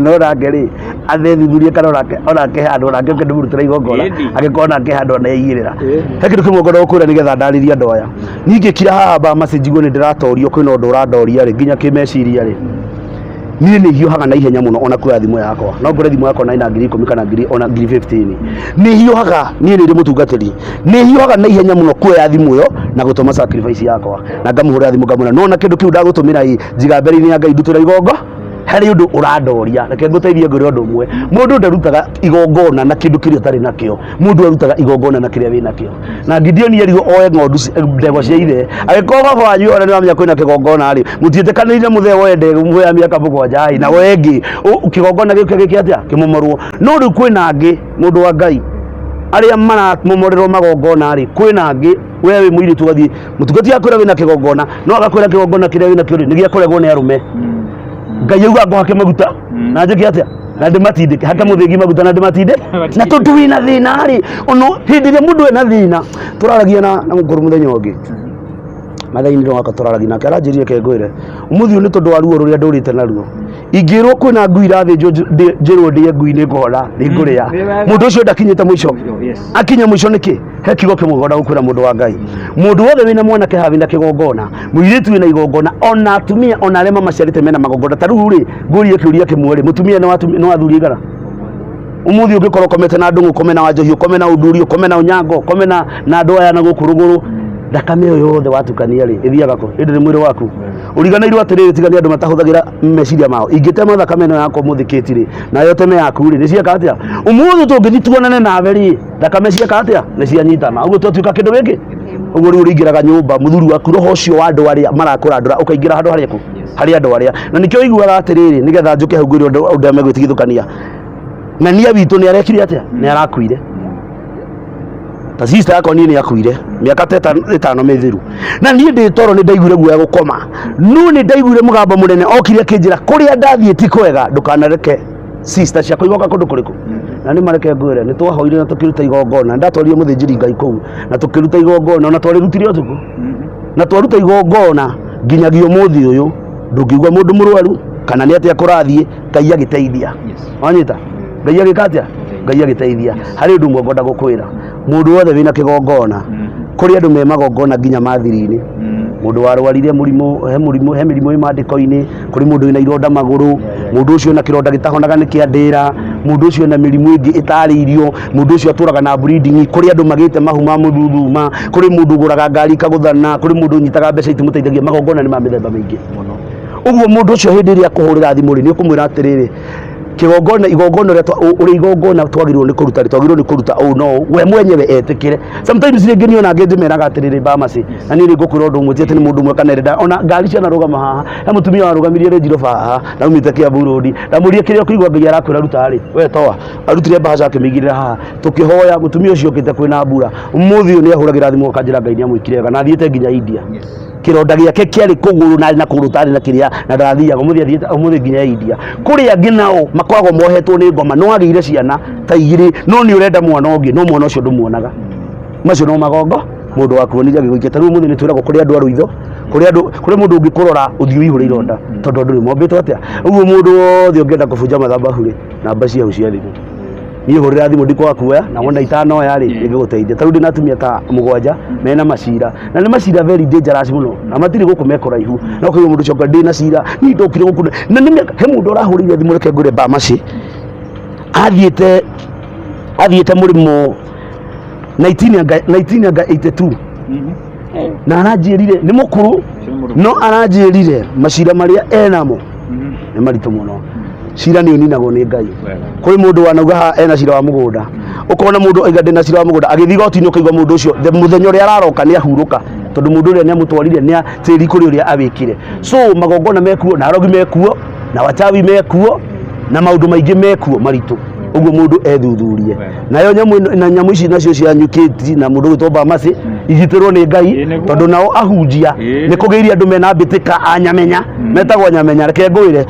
no rangeri athethithurie kana onake handu onake ukindimurutira igongona agikona ake handu anaigirira he kindu kimwe ngona gukwira nigetha ndarithia andu aya ningikira haha Bahamas njigwo ni ndiratorio kwina undu urandoria ri nginya kimeciria ri nie ni hiuhaga na ihenya muno ona kuya thimu yakwa no ngure thimu yakwa na ina ngiri 10 kana ngiri ona ngiri 15 ni hiuhaga nie ni ri mutungatiri ni hiuhaga na ihenya muno kuya thimu yo na gutuma sacrifice yakwa na ngamuhura thimu ngamuna no na kindu kiu ndagutumira i njiga mbere-ini ya Ngai ndutira igongo hari undu urandoria reke nguteithie ngure undu umwe mundu ndarutaga igongona na kindu kiria tari nakio mundu arutaga igongona na kiria wina kio na Gideon yerigo oe ng'ondu ndego cia ithe agikoma baba wanyu ona niwamenya kwina kigongona ri mutietikanire muthe wende muya miaka 7 na wengi kigongona giki atia kimomorwo no riu kwina angi mundu wa Ngai aria maramomorerwo magongona ri kwina angi we wi muiri tugathie mutugati akwira wina kigongona no agakwira kigongona kiria wina kio ni gia kuregwo ni arume Ngai auga ngwake maguta na njike atia na ndimatindike haka muthingi maguta na ndimatinde na tundu wina thina ri ono hindi ria mundu ena thina turaragia na mukuru muthenya ungi mathaini ndo waka turaragia nake aranjirie kengwire umuthi ni tondu wa ruo ruria ndurite naruo ingirwo kwina ngui irathi njirwo ndie ngui ni nguhora ni nguria mundu ucio ndakinyite mwisho akinya mwisho niki he kigo kimugona gukwira mundu wa Ngai mundu wothe wina mwanake havi na kigongona muiritu wina igongona ona atumia ona arema maciarite mena magongona taru ri ngurie kiuria kimwe ri mutumia no athuri igara umuthi ungikorwo komete na ndungu komena wa njohi komena uduri komena unyango komena na andu aya na guku ruguru thakame yo yothe watukania ri ithiaga ko indi ni mwiri waku uriganirwo atiriri tigania andu matahuthagira meciria mao ingitema thakame no yakwa muthikiti ri na yo teme yaku ri ni cieka atia umuthi tungithi tuonane nawe ri thakame cieka atia ni cianyitana uguo twatuika kindu giki uguo ri uringiraga nyumba muthuri waku roho ucio wa andu aria marakurandura ukaingira handu hariaku hari andu aria na nikio iguaga atiriri nigetha njuke hau ngwire undu megwitigithukania na nia witu ni arekire atia ni arakuire ta sister yako nini yakuire miaka 5 mithiru na nie ndi toro ni ndaiguire guoya gukoma no ni ndaiguire mugambo munene okire kinjira kuria ndathie ti kwega ndukanareke sister ciako igoka kundu kuriku na ni mareke ngwire ni twahoire na tukiruta igongona ndatwarire muthinjiri Ngai kuu na tukiruta igongona na twarirutire utuku na twaruta igongona nginyagio muthi uyu ndungigwa mundu murwaru kana ni atia kurathie Ngai agiteithia wanyita Ngai agikatia Ngai agiteithia hari undu ngwenda gukwira mundu wothe wina kigongona kuri andu me magongona nginya mathiri-ini mundu warwarire he mirimu imandiko-ini kuri mundu wina ironda maguru mundu ucio na kironda gitahonaga ni kiandira mundu ucio na mirimu ingi itariirio mundu ucio aturaga na bleeding kuri andu magite mahuma muthuthuma kuri mundu guraga ngari kaguthana kuri mundu nyitaga mbeca itimuteithagia magongona ni ma mithemba mingi uguo mundu ucio hindi iria kuhurira thimu ni ukumwira atiriri kigongona igongona uri igongona twagirwo ni kuruta no we mwenyewe etikire sometimes ringi niona ngendi meraga atiriri Bamasi na ni ngukura undu umwe ati ni mundu umwe kanereda ona ngari cia narugama haha he mutumia warugamirie Range Rover haha na umite Kiambu Road na murie kiria kuigwa Ngai arakwira ruta ri we toa arutire mbaca akimigirira haha tukihoya mutumia ucio ukite kwina mbura umuthi ni ahuragira thimu akanjira Ngai ni amwikirega na thiete nginya India kironda giake kiari kuguru na kurutari na kiria na ndathia umuthi nginya India kuria nginao makoragwo mohetwo ni ngoma no agire ciana ta igiri no ni urenda mwana ungi no mwana ucio ndumuonaga macio no magongo mundu wakuonire agiguikia taru muthi ni twiragwo kuri andu aruitho kuri mundu ungi kurora uthio ihura ironda tondu nduri mombitwo atia uguo mundu wothe ungienda kubunja mathabahu ri namba cia ucia thimu ni hurira thimu ndikwa kuoya na wona itano ya ri ngiguteithia taru ndina atumia ta 7 mena macira na ni macira very dangerous muno na matiri guku mekora ihu no kuyo mundu coka ndina cira ni ndokire guku na ni he mundu urahurire thimu reke ngure Bamasi athiete murimu 1982 na aranjirire ni mukuru no aranjirire macira maria enamo ni maritu muno cira ni uninagwo ni Ngai kuri mundu wanauga ha ena cira wa mugunda ukona mundu aiga ndina cira wa mugunda agithi gotini ukaigwa mundu ucio muthenya uria araroka ni ahuruka tondu mundu uria ni amutwarire ni tiri kuri uria awikire so magongona mekuo na arogi mekuo na wachawi mekuo na maundu maingi mekuo maritu uguo mundu ethuthurie nayo nyamu ici nacio cia nyukiti na mundu gwitwo Bamasi igitirwo ni Ngai tondu nao ahunjia ni kugiria andu mena mbitika anyamenya metagwo nyamenya reke ngwire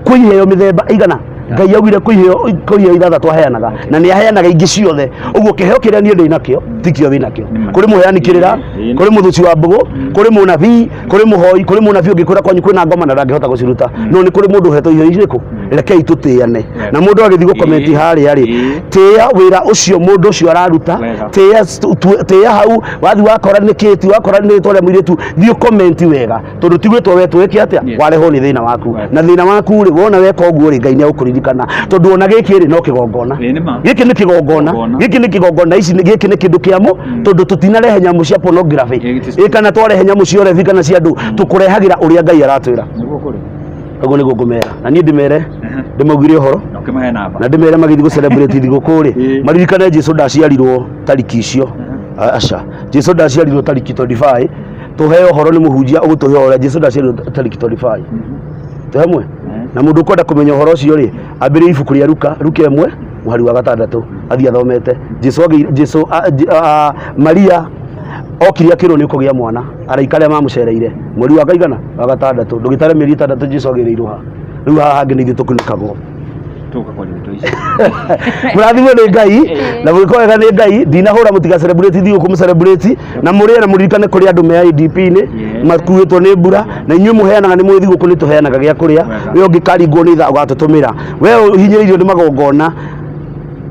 kwiheo mithemba igana Ngai augire kwiheo ithathatu aheanaga na ni aheanaga ingi ciothe uguo kiheo kiria ni ndi nakio tikio thi nakio kuri muheani kirira kuri muthuci wa mbugu kuri munabii kuri muhoi kuri munabii ungikura kwanyu kwina ngoma na ndangihota guciruta no ni kuri mundu hetwo iheo iriku rekei tutiane na mundu agithi gu comment haria ri tia wira ucio mundu ucio araruta tia hau wathi wakora ni kiti wakora ni tore mwiretu thio comment wega tondu tigwetwo wetu wiki atia wareho ni thina waku na thina waku ri wona weka uguo ri Ngai ni akuririkana tondu ona giki ri no kigongona giki ni kigongona ici giki ni kindu kiamo tondu tutinarehe nyamu cia pornography ikana twarehe nyamu cia revi kana cia andu tukurehagira uria Ngai aratwira uguo niguo ngumera na ni ndimere ndimugire uhoro na ndimere magithi gu celebrate thiguku ri maririkane Jesu ndaciarirwo tariki icio aca Jesu ndaciarirwo tariki 25 tuheo uhoro ni muhunjia ugutuhe uria Jesu ndaciarirwo tariki 25 tuhemwe na mundu kwenda kumenya uhoro ucio ri ambire ibuku ria Luka 1 muhari wa 6 athia thomete Jesu Maria okiri akirwo ni kugia mwana araikare mamucereire mweri wa kaigana wa 6 ndugitare mieri 6 Jesu agirirwo ha riu haha ngi ni tukunikagwo tuka kwa nito ici murathimwo ni Ngai na gwikowega ni Ngai ndinahura mutiga celebrate thiu kum celebrate na muria na muririkane kuri andu me IDP ni makuitwo ni mbura na inyu muheanaga ni mwithi guku ni tuheanaga gia kuria we ungikaringwo ni tha ugatutumira we hinyiririo ni magongona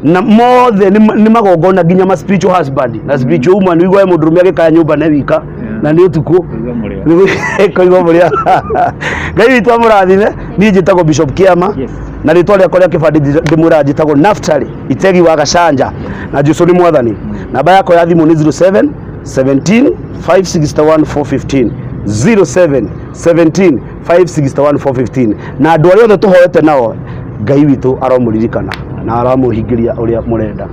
na mothe ni magongona nginya ma spiritual husband na spiritual woman wigwa mundurume agikaya nyumba ne wika na ni utuku koigwa muria Ngai witu amurathime ni njitagwo Bishop Kiama na ritwa riakwa ria kibandi ndimwira njitagwo Naftali Itegi wa Gacanja na Jesu ni mwathani namba yako ya thimu ni 07 17 561 415 07 17 561 415 na andu aria othe tuhoete nao Ngai witu aromuririkana na aramuhingiria uria murenda.